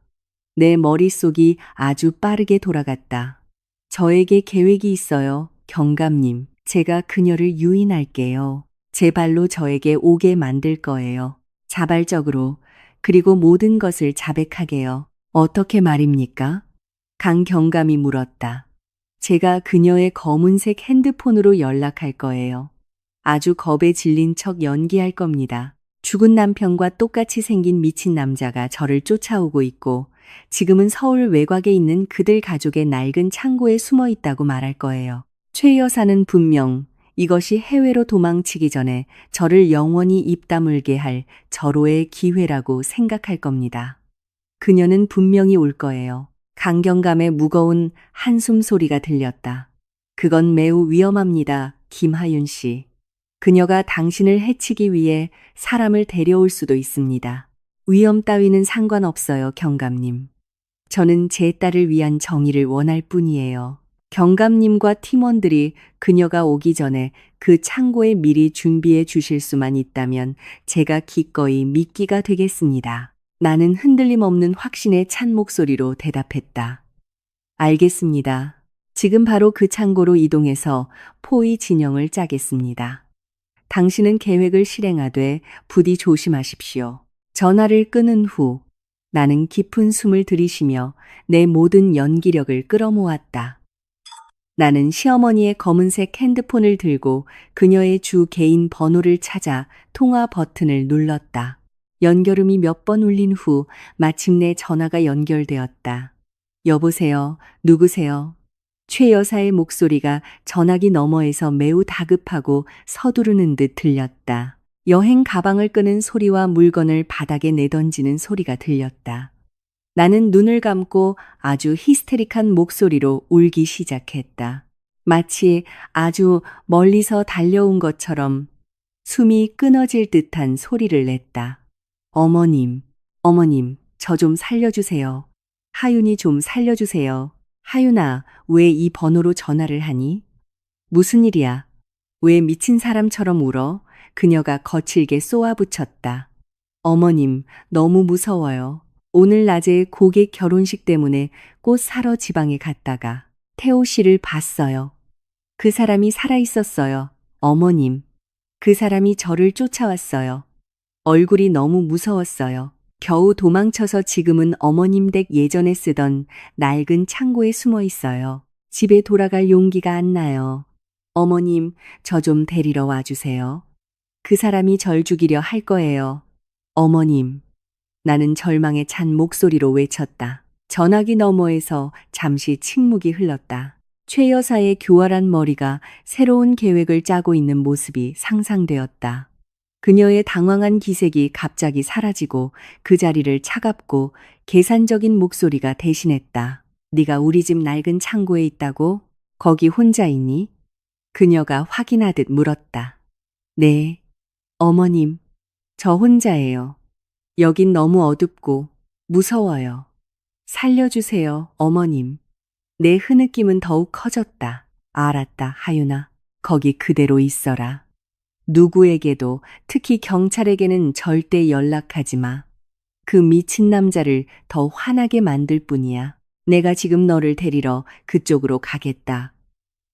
내 머릿속이 아주 빠르게 돌아갔다. 저에게 계획이 있어요, 경감님. 제가 그녀를 유인할게요. 제 발로 저에게 오게 만들 거예요. 자발적으로, 그리고 모든 것을 자백하게요. 어떻게 말입니까? 강경감이 물었다. 제가 그녀의 검은색 핸드폰으로 연락할 거예요. 아주 겁에 질린 척 연기할 겁니다. 죽은 남편과 똑같이 생긴 미친 남자가 저를 쫓아오고 있고 지금은 서울 외곽에 있는 그들 가족의 낡은 창고에 숨어 있다고 말할 거예요. 최 여사는 분명 이것이 해외로 도망치기 전에 저를 영원히 입 다물게 할 절호의 기회라고 생각할 겁니다. 그녀는 분명히 올 거예요. 강경감의 무거운 한숨 소리가 들렸다. 그건 매우 위험합니다, 김하윤 씨. 그녀가 당신을 해치기 위해 사람을 데려올 수도 있습니다. 위험 따위는 상관없어요, 경감님. 저는 제 딸을 위한 정의를 원할 뿐이에요. 경감님과 팀원들이 그녀가 오기 전에 그 창고에 미리 준비해 주실 수만 있다면 제가 기꺼이 미끼가 되겠습니다. 나는 흔들림 없는 확신에 찬 목소리로 대답했다. 알겠습니다. 지금 바로 그 창고로 이동해서 포위 진영을 짜겠습니다. 당신은 계획을 실행하되 부디 조심하십시오. 전화를 끊은 후 나는 깊은 숨을 들이쉬며 내 모든 연기력을 끌어모았다. 나는 시어머니의 검은색 핸드폰을 들고 그녀의 주 개인 번호를 찾아 통화 버튼을 눌렀다. 연결음이 몇 번 울린 후 마침내 전화가 연결되었다. 여보세요, 누구세요? 최 여사의 목소리가 전화기 너머에서 매우 다급하고 서두르는 듯 들렸다. 여행 가방을 끄는 소리와 물건을 바닥에 내던지는 소리가 들렸다. 나는 눈을 감고 아주 히스테릭한 목소리로 울기 시작했다. 마치 아주 멀리서 달려온 것처럼 숨이 끊어질 듯한 소리를 냈다. 어머님, 어머님, 저 좀 살려주세요. 하윤이 좀 살려주세요. 하윤아, 왜 이 번호로 전화를 하니? 무슨 일이야? 왜 미친 사람처럼 울어? 그녀가 거칠게 쏘아붙였다. 어머님, 너무 무서워요. 오늘 낮에 고객 결혼식 때문에 꽃 사러 지방에 갔다가 태호 씨를 봤어요. 그 사람이 살아있었어요. 어머님, 그 사람이 저를 쫓아왔어요. 얼굴이 너무 무서웠어요. 겨우 도망쳐서 지금은 어머님 댁 예전에 쓰던 낡은 창고에 숨어 있어요. 집에 돌아갈 용기가 안 나요. 어머님, 저 좀 데리러 와주세요. 그 사람이 절 죽이려 할 거예요. 어머님. 나는 절망에 찬 목소리로 외쳤다. 전화기 너머에서 잠시 침묵이 흘렀다. 최 여사의 교활한 머리가 새로운 계획을 짜고 있는 모습이 상상되었다. 그녀의 당황한 기색이 갑자기 사라지고 그 자리를 차갑고 계산적인 목소리가 대신했다. 네가 우리 집 낡은 창고에 있다고? 거기 혼자 있니? 그녀가 확인하듯 물었다. 네, 어머님, 저 혼자예요. 여긴 너무 어둡고 무서워요. 살려주세요, 어머님. 내 흐느낌은 더욱 커졌다. 알았다, 하윤아. 거기 그대로 있어라. 누구에게도, 특히 경찰에게는 절대 연락하지 마. 그 미친 남자를 더 화나게 만들 뿐이야. 내가 지금 너를 데리러 그쪽으로 가겠다.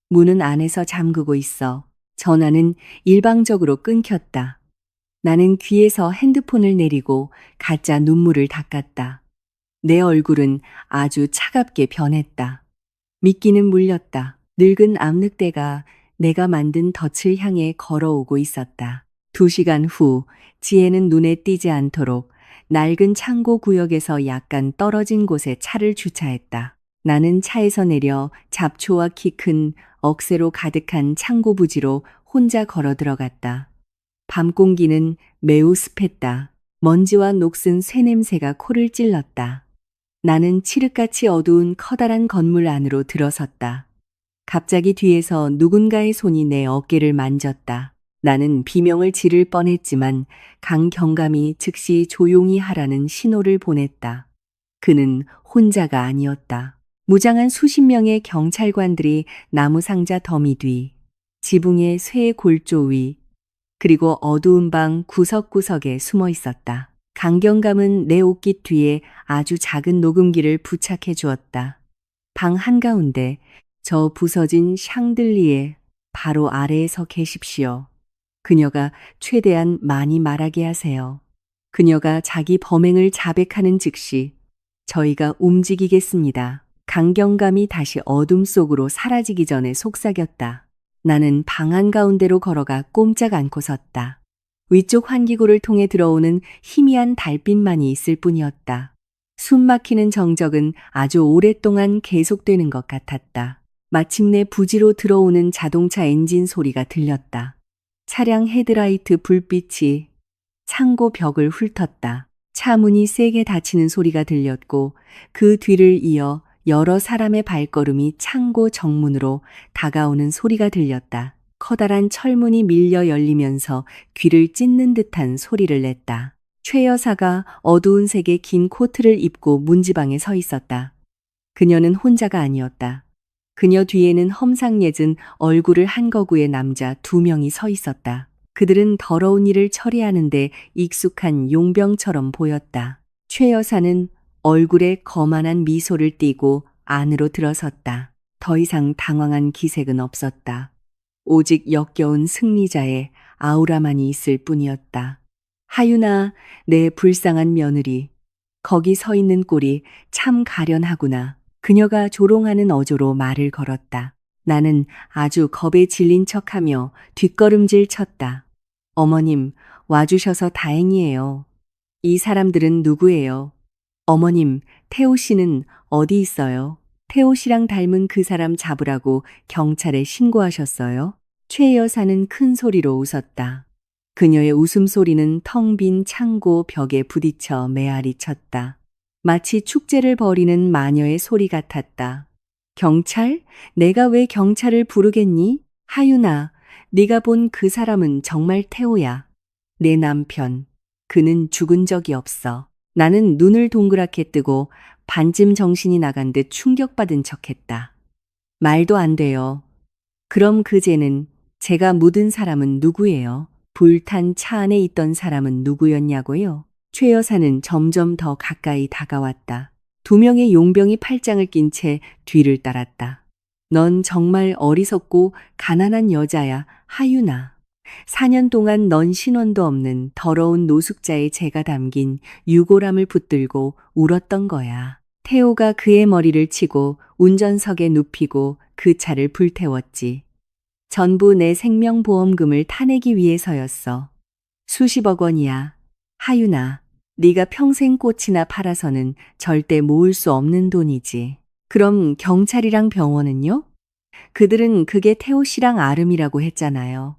문은 안에서 잠그고 있어. 전화는 일방적으로 끊겼다. 나는 귀에서 핸드폰을 내리고 가짜 눈물을 닦았다. 내 얼굴은 아주 차갑게 변했다. 미끼는 물렸다. 늙은 암늑대가 내가 만든 덫을 향해 걸어오고 있었다. 2시간 후, 지혜는 눈에 띄지 않도록 낡은 창고 구역에서 약간 떨어진 곳에 차를 주차했다. 나는 차에서 내려 잡초와 키 큰 억새로 가득한 창고 부지로 혼자 걸어 들어갔다. 밤 공기는 매우 습했다. 먼지와 녹슨 쇠 냄새가 코를 찔렀다. 나는 칠흑같이 어두운 커다란 건물 안으로 들어섰다. 갑자기 뒤에서 누군가의 손이 내 어깨를 만졌다. 나는 비명을 지를 뻔했지만 강경감이 즉시 조용히 하라는 신호를 보냈다. 그는 혼자가 아니었다. 무장한 수십 명의 경찰관들이 나무 상자 더미 뒤, 지붕의 쇠 골조 위, 그리고 어두운 방 구석구석에 숨어 있었다. 강경감은 내 옷깃 뒤에 아주 작은 녹음기를 부착해 주었다. 방 한가운데 저 부서진 샹들리에 바로 아래에 서 계십시오. 그녀가 최대한 많이 말하게 하세요. 그녀가 자기 범행을 자백하는 즉시 저희가 움직이겠습니다. 강경감이 다시 어둠 속으로 사라지기 전에 속삭였다. 나는 방 한가운데로 걸어가 꼼짝 않고 섰다. 위쪽 환기구를 통해 들어오는 희미한 달빛만이 있을 뿐이었다. 숨 막히는 정적은 아주 오랫동안 계속되는 것 같았다. 마침내 부지로 들어오는 자동차 엔진 소리가 들렸다. 차량 헤드라이트 불빛이 창고 벽을 훑었다. 차 문이 세게 닫히는 소리가 들렸고 그 뒤를 이어 여러 사람의 발걸음이 창고 정문으로 다가오는 소리가 들렸다. 커다란 철문이 밀려 열리면서 귀를 찢는 듯한 소리를 냈다. 최 여사가 어두운 색의 긴 코트를 입고 문지방에 서 있었다. 그녀는 혼자가 아니었다. 그녀 뒤에는 험상궂은 얼굴을 한 거구의 남자 2명이 서 있었다. 그들은 더러운 일을 처리하는데 익숙한 용병처럼 보였다. 최 여사는 얼굴에 거만한 미소를 띠고 안으로 들어섰다. 더 이상 당황한 기색은 없었다. 오직 역겨운 승리자의 아우라만이 있을 뿐이었다. 하윤아, 내 불쌍한 며느리. 거기 서 있는 꼴이 참 가련하구나. 그녀가 조롱하는 어조로 말을 걸었다. 나는 아주 겁에 질린 척하며 뒷걸음질 쳤다. 어머님, 와주셔서 다행이에요. 이 사람들은 누구예요? 어머님, 태호 씨는 어디 있어요? 태호 씨랑 닮은 그 사람 잡으라고 경찰에 신고하셨어요? 최 여사는 큰 소리로 웃었다. 그녀의 웃음소리는 텅 빈 창고 벽에 부딪혀 메아리 쳤다. 마치 축제를 벌이는 마녀의 소리 같았다. 경찰? 내가 왜 경찰을 부르겠니? 하윤아, 네가 본 그 사람은 정말 태호야. 내 남편. 그는 죽은 적이 없어. 나는 눈을 동그랗게 뜨고 반쯤 정신이 나간 듯 충격받은 척했다. 말도 안 돼요. 그럼 그제는 제가 묻은 사람은 누구예요? 불탄 차 안에 있던 사람은 누구였냐고요? 최 여사는 점점 더 가까이 다가왔다. 2명의 용병이 팔짱을 낀 채 뒤를 따랐다. 넌 정말 어리석고 가난한 여자야, 하윤아. 4년 동안 넌 신원도 없는 더러운 노숙자의 죄가 담긴 유골함을 붙들고 울었던 거야. 태호가 그의 머리를 치고 운전석에 눕히고 그 차를 불태웠지. 전부 내 생명보험금을 타내기 위해서였어. 수십억 원이야. 하윤아, 네가 평생 꽃이나 팔아서는 절대 모을 수 없는 돈이지. 그럼 경찰이랑 병원은요? 그들은 그게 태호 씨랑 아름이라고 했잖아요.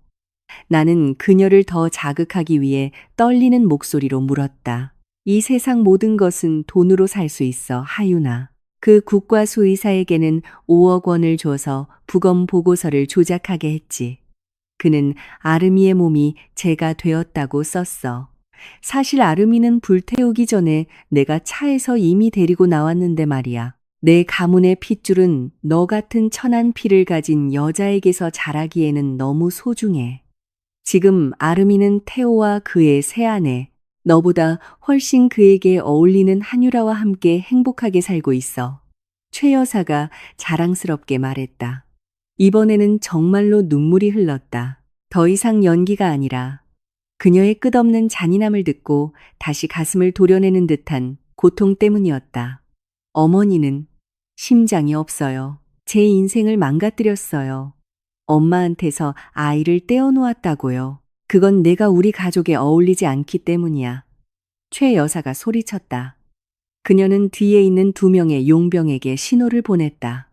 나는 그녀를 더 자극하기 위해 떨리는 목소리로 물었다. 이 세상 모든 것은 돈으로 살 수 있어, 하윤아. 그 국가 수의사에게는 5억 원을 줘서 부검 보고서를 조작하게 했지. 그는 아름이의 몸이 제가 되었다고 썼어. 사실 아름이는 불태우기 전에 내가 차에서 이미 데리고 나왔는데 말이야. 내 가문의 핏줄은 너 같은 천한 피를 가진 여자에게서 자라기에는 너무 소중해. 지금 아름이는 태호와 그의 새아내, 너보다 훨씬 그에게 어울리는 한유라와 함께 행복하게 살고 있어. 최 여사가 자랑스럽게 말했다. 이번에는 정말로 눈물이 흘렀다. 더 이상 연기가 아니라 그녀의 끝없는 잔인함을 듣고 다시 가슴을 도려내는 듯한 고통 때문이었다. 어머니는 심장이 없어요. 제 인생을 망가뜨렸어요. 엄마한테서 아이를 떼어놓았다고요. 그건 내가 우리 가족에 어울리지 않기 때문이야. 최 여사가 소리쳤다. 그녀는 뒤에 있는 2명의 용병에게 신호를 보냈다.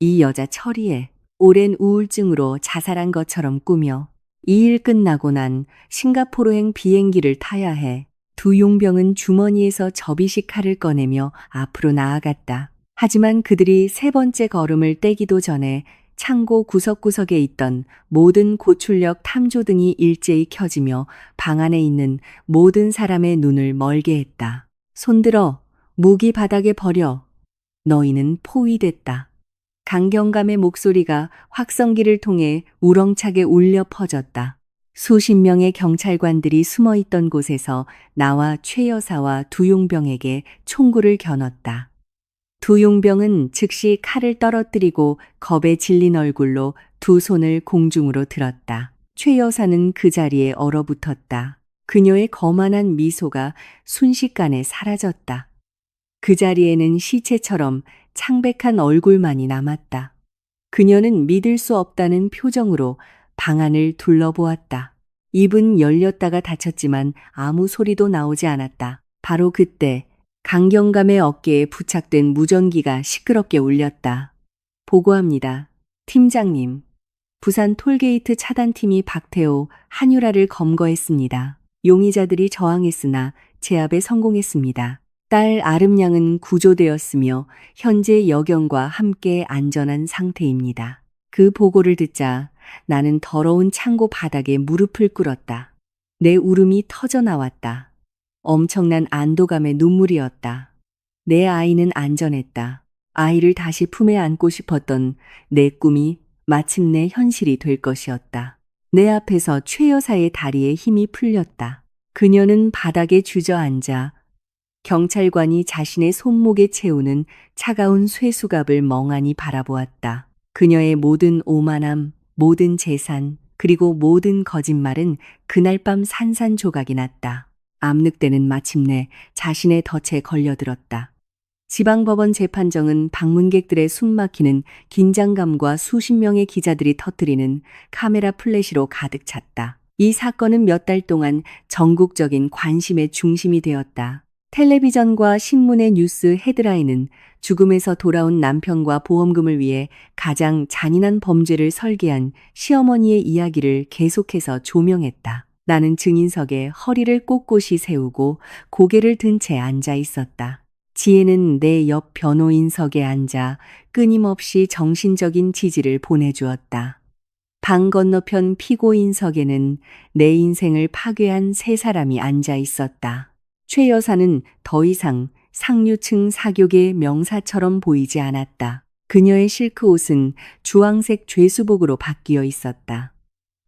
이 여자 처리해. 오랜 우울증으로 자살한 것처럼 꾸며 이 일 끝나고 난 싱가포르행 비행기를 타야 해. 2 용병은 주머니에서 접이식 칼을 꺼내며 앞으로 나아갔다. 하지만 그들이 3번째 걸음을 떼기도 전에 창고 구석구석에 있던 모든 고출력 탐조등이 일제히 켜지며 방 안에 있는 모든 사람의 눈을 멀게 했다. 손들어, 무기 바닥에 버려. 너희는 포위됐다. 강경감의 목소리가 확성기를 통해 우렁차게 울려 퍼졌다. 수십 명의 경찰관들이 숨어 있던 곳에서 나와 최 여사와 2 용병에게 총구를 겨눴다. 2 용병은 즉시 칼을 떨어뜨리고 겁에 질린 얼굴로 2 손을 공중으로 들었다. 최 여사는 그 자리에 얼어붙었다. 그녀의 거만한 미소가 순식간에 사라졌다. 그 자리에는 시체처럼 창백한 얼굴만이 남았다. 그녀는 믿을 수 없다는 표정으로 방 안을 둘러보았다. 입은 열렸다가 닫혔지만 아무 소리도 나오지 않았다. 바로 그때 강경감의 어깨에 부착된 무전기가 시끄럽게 울렸다. 보고합니다. 팀장님, 부산 톨게이트 차단팀이 박태호, 한유라를 검거했습니다. 용의자들이 저항했으나 제압에 성공했습니다. 딸 아름양은 구조되었으며 현재 여경과 함께 안전한 상태입니다. 그 보고를 듣자 나는 더러운 창고 바닥에 무릎을 꿇었다. 내 울음이 터져 나왔다. 엄청난 안도감의 눈물이었다. 내 아이는 안전했다. 아이를 다시 품에 안고 싶었던 내 꿈이 마침내 현실이 될 것이었다. 내 앞에서 최 여사의 다리에 힘이 풀렸다. 그녀는 바닥에 주저앉아 경찰관이 자신의 손목에 채우는 차가운 쇠수갑을 멍하니 바라보았다. 그녀의 모든 오만함, 모든 재산, 그리고 모든 거짓말은 그날 밤 산산조각이 났다. 암늑대는 마침내 자신의 덫에 걸려들었다. 지방법원 재판정은 방문객들의 숨막히는 긴장감과 수십 명의 기자들이 터뜨리는 카메라 플래시로 가득 찼다. 이 사건은 몇 달 동안 전국적인 관심의 중심이 되었다. 텔레비전과 신문의 뉴스 헤드라인은 죽음에서 돌아온 남편과 보험금을 위해 가장 잔인한 범죄를 설계한 시어머니의 이야기를 계속해서 조명했다. 나는 증인석에 허리를 꼿꼿이 세우고 고개를 든 채 앉아 있었다. 지혜는 내 옆 변호인석에 앉아 끊임없이 정신적인 지지를 보내주었다. 방 건너편 피고인석에는 내 인생을 파괴한 3사람이 앉아 있었다. 최 여사는 더 이상 상류층 사교계 명사처럼 보이지 않았다. 그녀의 실크 옷은 주황색 죄수복으로 바뀌어 있었다.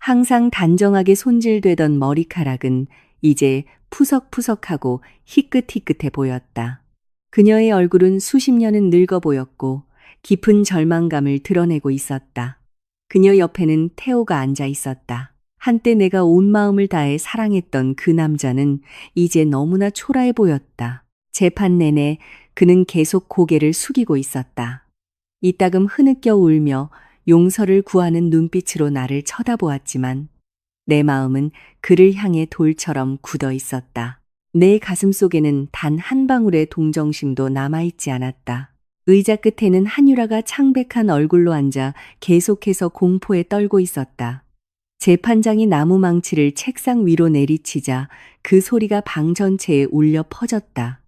항상 단정하게 손질되던 머리카락은 이제 푸석푸석하고 희끗희끗해 보였다. 그녀의 얼굴은 수십 년은 늙어 보였고 깊은 절망감을 드러내고 있었다. 그녀 옆에는 태호가 앉아 있었다. 한때 내가 온 마음을 다해 사랑했던 그 남자는 이제 너무나 초라해 보였다. 재판 내내 그는 계속 고개를 숙이고 있었다. 이따금 흐느껴 울며 용서를 구하는 눈빛으로 나를 쳐다보았지만 내 마음은 그를 향해 돌처럼 굳어 있었다. 내 가슴 속에는 단 한 방울의 동정심도 남아있지 않았다. 의자 끝에는 한유라가 창백한 얼굴로 앉아 계속해서 공포에 떨고 있었다. 재판장이 나무 망치를 책상 위로 내리치자 그 소리가 방 전체에 울려 퍼졌다.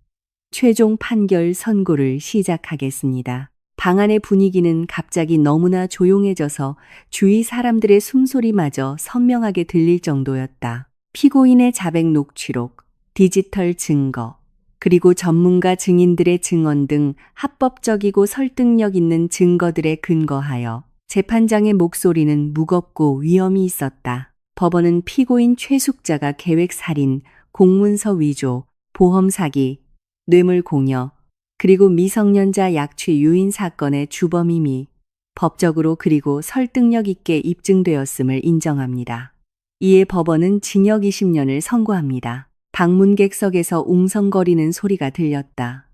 최종 판결 선고를 시작하겠습니다. 방 안의 분위기는 갑자기 너무나 조용해져서 주위 사람들의 숨소리마저 선명하게 들릴 정도였다. 피고인의 자백 녹취록, 디지털 증거, 그리고 전문가 증인들의 증언 등 합법적이고 설득력 있는 증거들에 근거하여 재판장의 목소리는 무겁고 위엄이 있었다. 법원은 피고인 최숙자가 계획살인, 공문서 위조, 보험 사기, 뇌물공여, 그리고 미성년자 약취 유인 사건의 주범임이 법적으로 그리고 설득력 있게 입증되었음을 인정합니다. 이에 법원은 징역 20년을 선고합니다. 방문객석에서 웅성거리는 소리가 들렸다.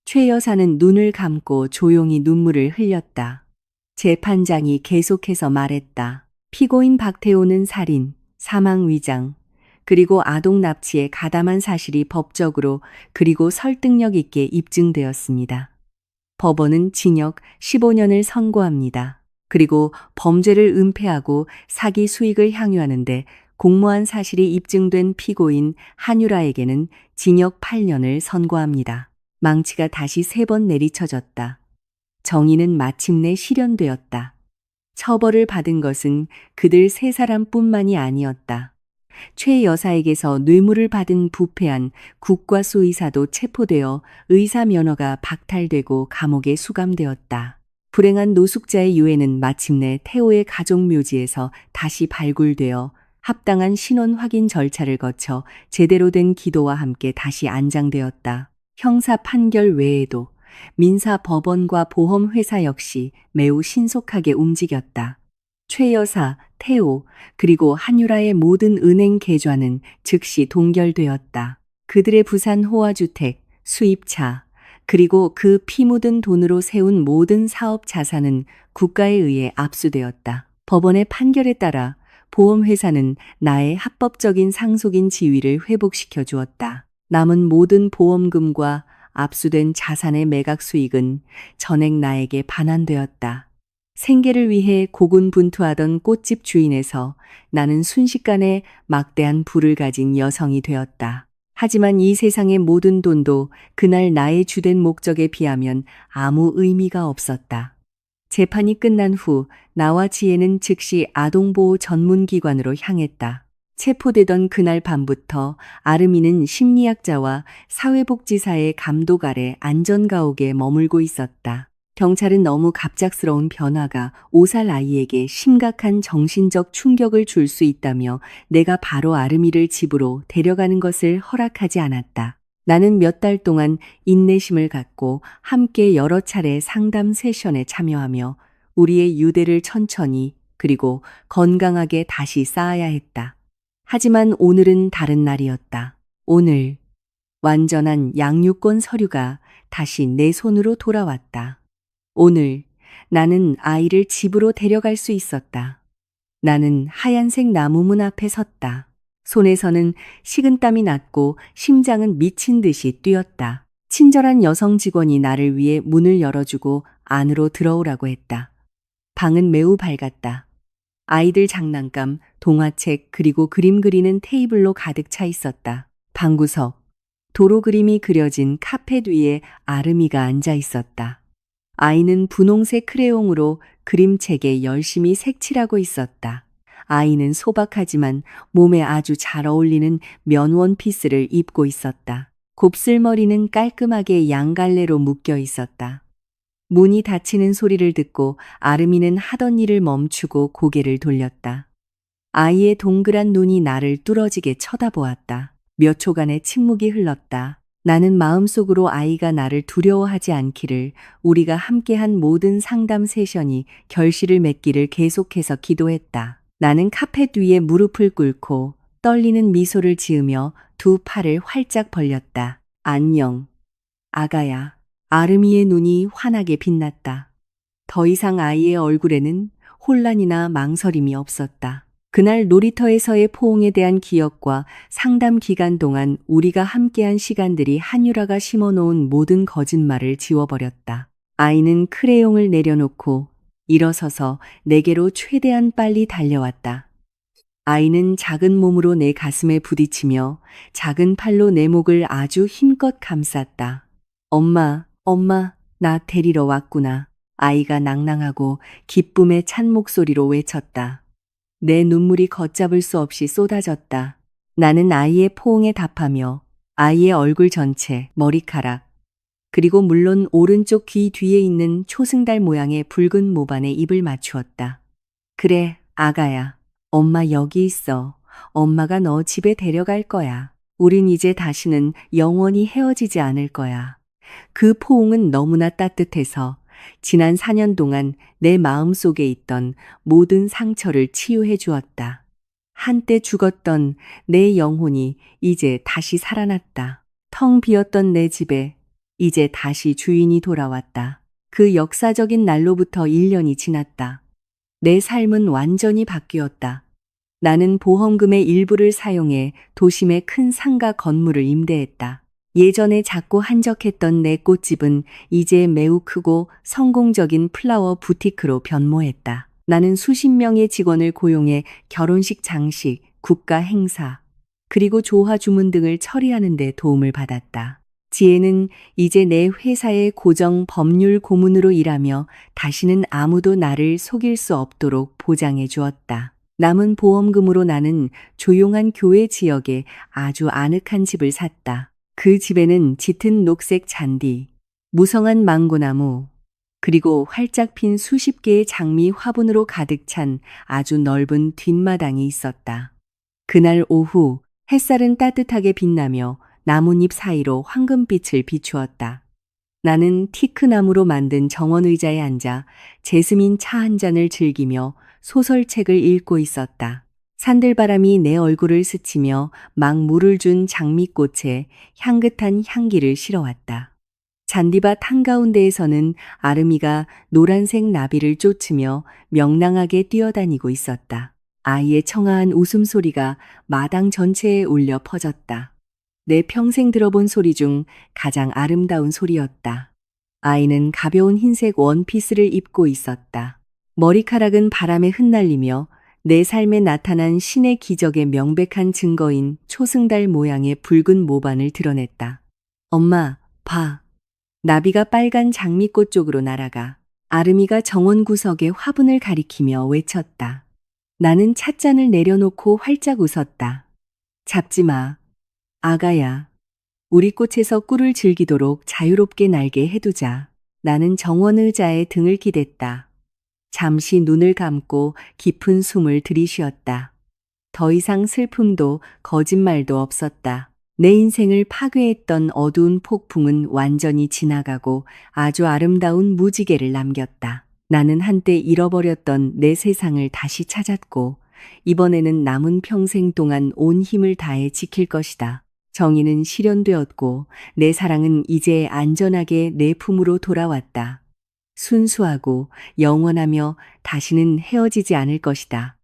최 여사는 눈을 감고 조용히 눈물을 흘렸다. 재판장이 계속해서 말했다. 피고인 박태호는 살인, 사망위장, 그리고 아동 납치에 가담한 사실이 법적으로 그리고 설득력 있게 입증되었습니다. 법원은 징역 15년을 선고합니다. 그리고 범죄를 은폐하고 사기 수익을 향유하는데 공모한 사실이 입증된 피고인 한유라에게는 징역 8년을 선고합니다. 망치가 다시 3번 내리쳐졌다. 정의는 마침내 실현되었다. 처벌을 받은 것은 그들 3사람뿐만이 아니었다. 최 여사에게서 뇌물을 받은 부패한 국과수의사도 체포되어 의사 면허가 박탈되고 감옥에 수감되었다. 불행한 노숙자의 유해는 마침내 태호의 가족 묘지에서 다시 발굴되어 합당한 신원 확인 절차를 거쳐 제대로 된 기도와 함께 다시 안장되었다. 형사 판결 외에도 민사 법원과 보험회사 역시 매우 신속하게 움직였다. 최 여사, 태호, 그리고 한유라의 모든 은행 계좌는 즉시 동결되었다. 그들의 부산 호화주택, 수입차, 그리고 그 피 묻은 돈으로 세운 모든 사업 자산은 국가에 의해 압수되었다. 법원의 판결에 따라 보험회사는 나의 합법적인 상속인 지위를 회복시켜 주었다. 남은 모든 보험금과 압수된 자산의 매각 수익은 전액 나에게 반환되었다. 생계를 위해 고군분투하던 꽃집 주인에서 나는 순식간에 막대한 부를 가진 여성이 되었다. 하지만 이 세상의 모든 돈도 그날 나의 주된 목적에 비하면 아무 의미가 없었다. 재판이 끝난 후 나와 지혜는 즉시 아동보호 전문기관으로 향했다. 체포되던 그날 밤부터 아름이는 심리학자와 사회복지사의 감독 아래 안전가옥에 머물고 있었다. 경찰은 너무 갑작스러운 변화가 5살 아이에게 심각한 정신적 충격을 줄 수 있다며 내가 바로 아름이를 집으로 데려가는 것을 허락하지 않았다. 나는 몇 달 동안 인내심을 갖고 함께 여러 차례 상담 세션에 참여하며 우리의 유대를 천천히 그리고 건강하게 다시 쌓아야 했다. 하지만 오늘은 다른 날이었다. 오늘 완전한 양육권 서류가 다시 내 손으로 돌아왔다. 오늘 나는 아이를 집으로 데려갈 수 있었다. 나는 하얀색 나무문 앞에 섰다. 손에서는 식은땀이 났고 심장은 미친 듯이 뛰었다. 친절한 여성 직원이 나를 위해 문을 열어주고 안으로 들어오라고 했다. 방은 매우 밝았다. 아이들 장난감, 동화책 그리고 그림 그리는 테이블로 가득 차 있었다. 방구석, 도로 그림이 그려진 카펫 위에 아름이가 앉아 있었다. 아이는 분홍색 크레용으로 그림책에 열심히 색칠하고 있었다. 아이는 소박하지만 몸에 아주 잘 어울리는 면 원피스를 입고 있었다. 곱슬머리는 깔끔하게 양갈래로 묶여 있었다. 문이 닫히는 소리를 듣고 아름이는 하던 일을 멈추고 고개를 돌렸다. 아이의 동그란 눈이 나를 뚫어지게 쳐다보았다. 몇 초간의 침묵이 흘렀다. 나는 마음속으로 아이가 나를 두려워하지 않기를, 우리가 함께한 모든 상담 세션이 결실을 맺기를 계속해서 기도했다. 나는 카펫 위에 무릎을 꿇고 떨리는 미소를 지으며 두 팔을 활짝 벌렸다. 안녕, 아가야. 아름이의 눈이 환하게 빛났다. 더 이상 아이의 얼굴에는 혼란이나 망설임이 없었다. 그날 놀이터에서의 포옹에 대한 기억과 상담 기간 동안 우리가 함께한 시간들이 한유라가 심어놓은 모든 거짓말을 지워버렸다. 아이는 크레용을 내려놓고 일어서서 내게로 최대한 빨리 달려왔다. 아이는 작은 몸으로 내 가슴에 부딪히며 작은 팔로 내 목을 아주 힘껏 감쌌다. 엄마, 엄마, 나 데리러 왔구나. 아이가 낭낭하고 기쁨에 찬 목소리로 외쳤다. 내 눈물이 걷잡을 수 없이 쏟아졌다. 나는 아이의 포옹에 답하며 아이의 얼굴 전체, 머리카락, 그리고 물론 오른쪽 귀 뒤에 있는 초승달 모양의 붉은 모반에 입을 맞추었다. 그래, 아가야. 엄마 여기 있어. 엄마가 너 집에 데려갈 거야. 우린 이제 다시는 영원히 헤어지지 않을 거야. 그 포옹은 너무나 따뜻해서 지난 4년 동안 내 마음 속에 있던 모든 상처를 치유해 주었다. 한때 죽었던 내 영혼이 이제 다시 살아났다. 텅 비었던 내 집에 이제 다시 주인이 돌아왔다. 그 역사적인 날로부터 1년이 지났다. 내 삶은 완전히 바뀌었다. 나는 보험금의 일부를 사용해 도심의 큰 상가 건물을 임대했다. 예전에 작고 한적했던 내 꽃집은 이제 매우 크고 성공적인 플라워 부티크로 변모했다. 나는 수십 명의 직원을 고용해 결혼식 장식, 국가 행사, 그리고 조화 주문 등을 처리하는 데 도움을 받았다. 지혜는 이제 내 회사의 고정 법률 고문으로 일하며 다시는 아무도 나를 속일 수 없도록 보장해 주었다. 남은 보험금으로 나는 조용한 교외 지역에 아주 아늑한 집을 샀다. 그 집에는 짙은 녹색 잔디, 무성한 망고나무, 그리고 활짝 핀 수십 개의 장미 화분으로 가득 찬 아주 넓은 뒷마당이 있었다. 그날 오후 햇살은 따뜻하게 빛나며 나뭇잎 사이로 황금빛을 비추었다. 나는 티크나무로 만든 정원 의자에 앉아 제스민 차 한 잔을 즐기며 소설책을 읽고 있었다. 산들바람이 내 얼굴을 스치며 막 물을 준 장미꽃에 향긋한 향기를 실어왔다. 잔디밭 한가운데에서는 아름이가 노란색 나비를 쫓으며 명랑하게 뛰어다니고 있었다. 아이의 청아한 웃음소리가 마당 전체에 울려 퍼졌다. 내 평생 들어본 소리 중 가장 아름다운 소리였다. 아이는 가벼운 흰색 원피스를 입고 있었다. 머리카락은 바람에 흩날리며 내 삶에 나타난 신의 기적의 명백한 증거인 초승달 모양의 붉은 모반을 드러냈다. 엄마, 봐. 나비가 빨간 장미꽃 쪽으로 날아가. 아름이가 정원 구석에 화분을 가리키며 외쳤다. 나는 찻잔을 내려놓고 활짝 웃었다. 잡지 마. 아가야. 우리 꽃에서 꿀을 즐기도록 자유롭게 날게 해두자. 나는 정원 의자에 등을 기댔다. 잠시 눈을 감고 깊은 숨을 들이쉬었다. 더 이상 슬픔도 거짓말도 없었다. 내 인생을 파괴했던 어두운 폭풍은 완전히 지나가고 아주 아름다운 무지개를 남겼다. 나는 한때 잃어버렸던 내 세상을 다시 찾았고 이번에는 남은 평생 동안 온 힘을 다해 지킬 것이다. 정의는 실현되었고 내 사랑은 이제 안전하게 내 품으로 돌아왔다. 순수하고 영원하며 다시는 헤어지지 않을 것이다.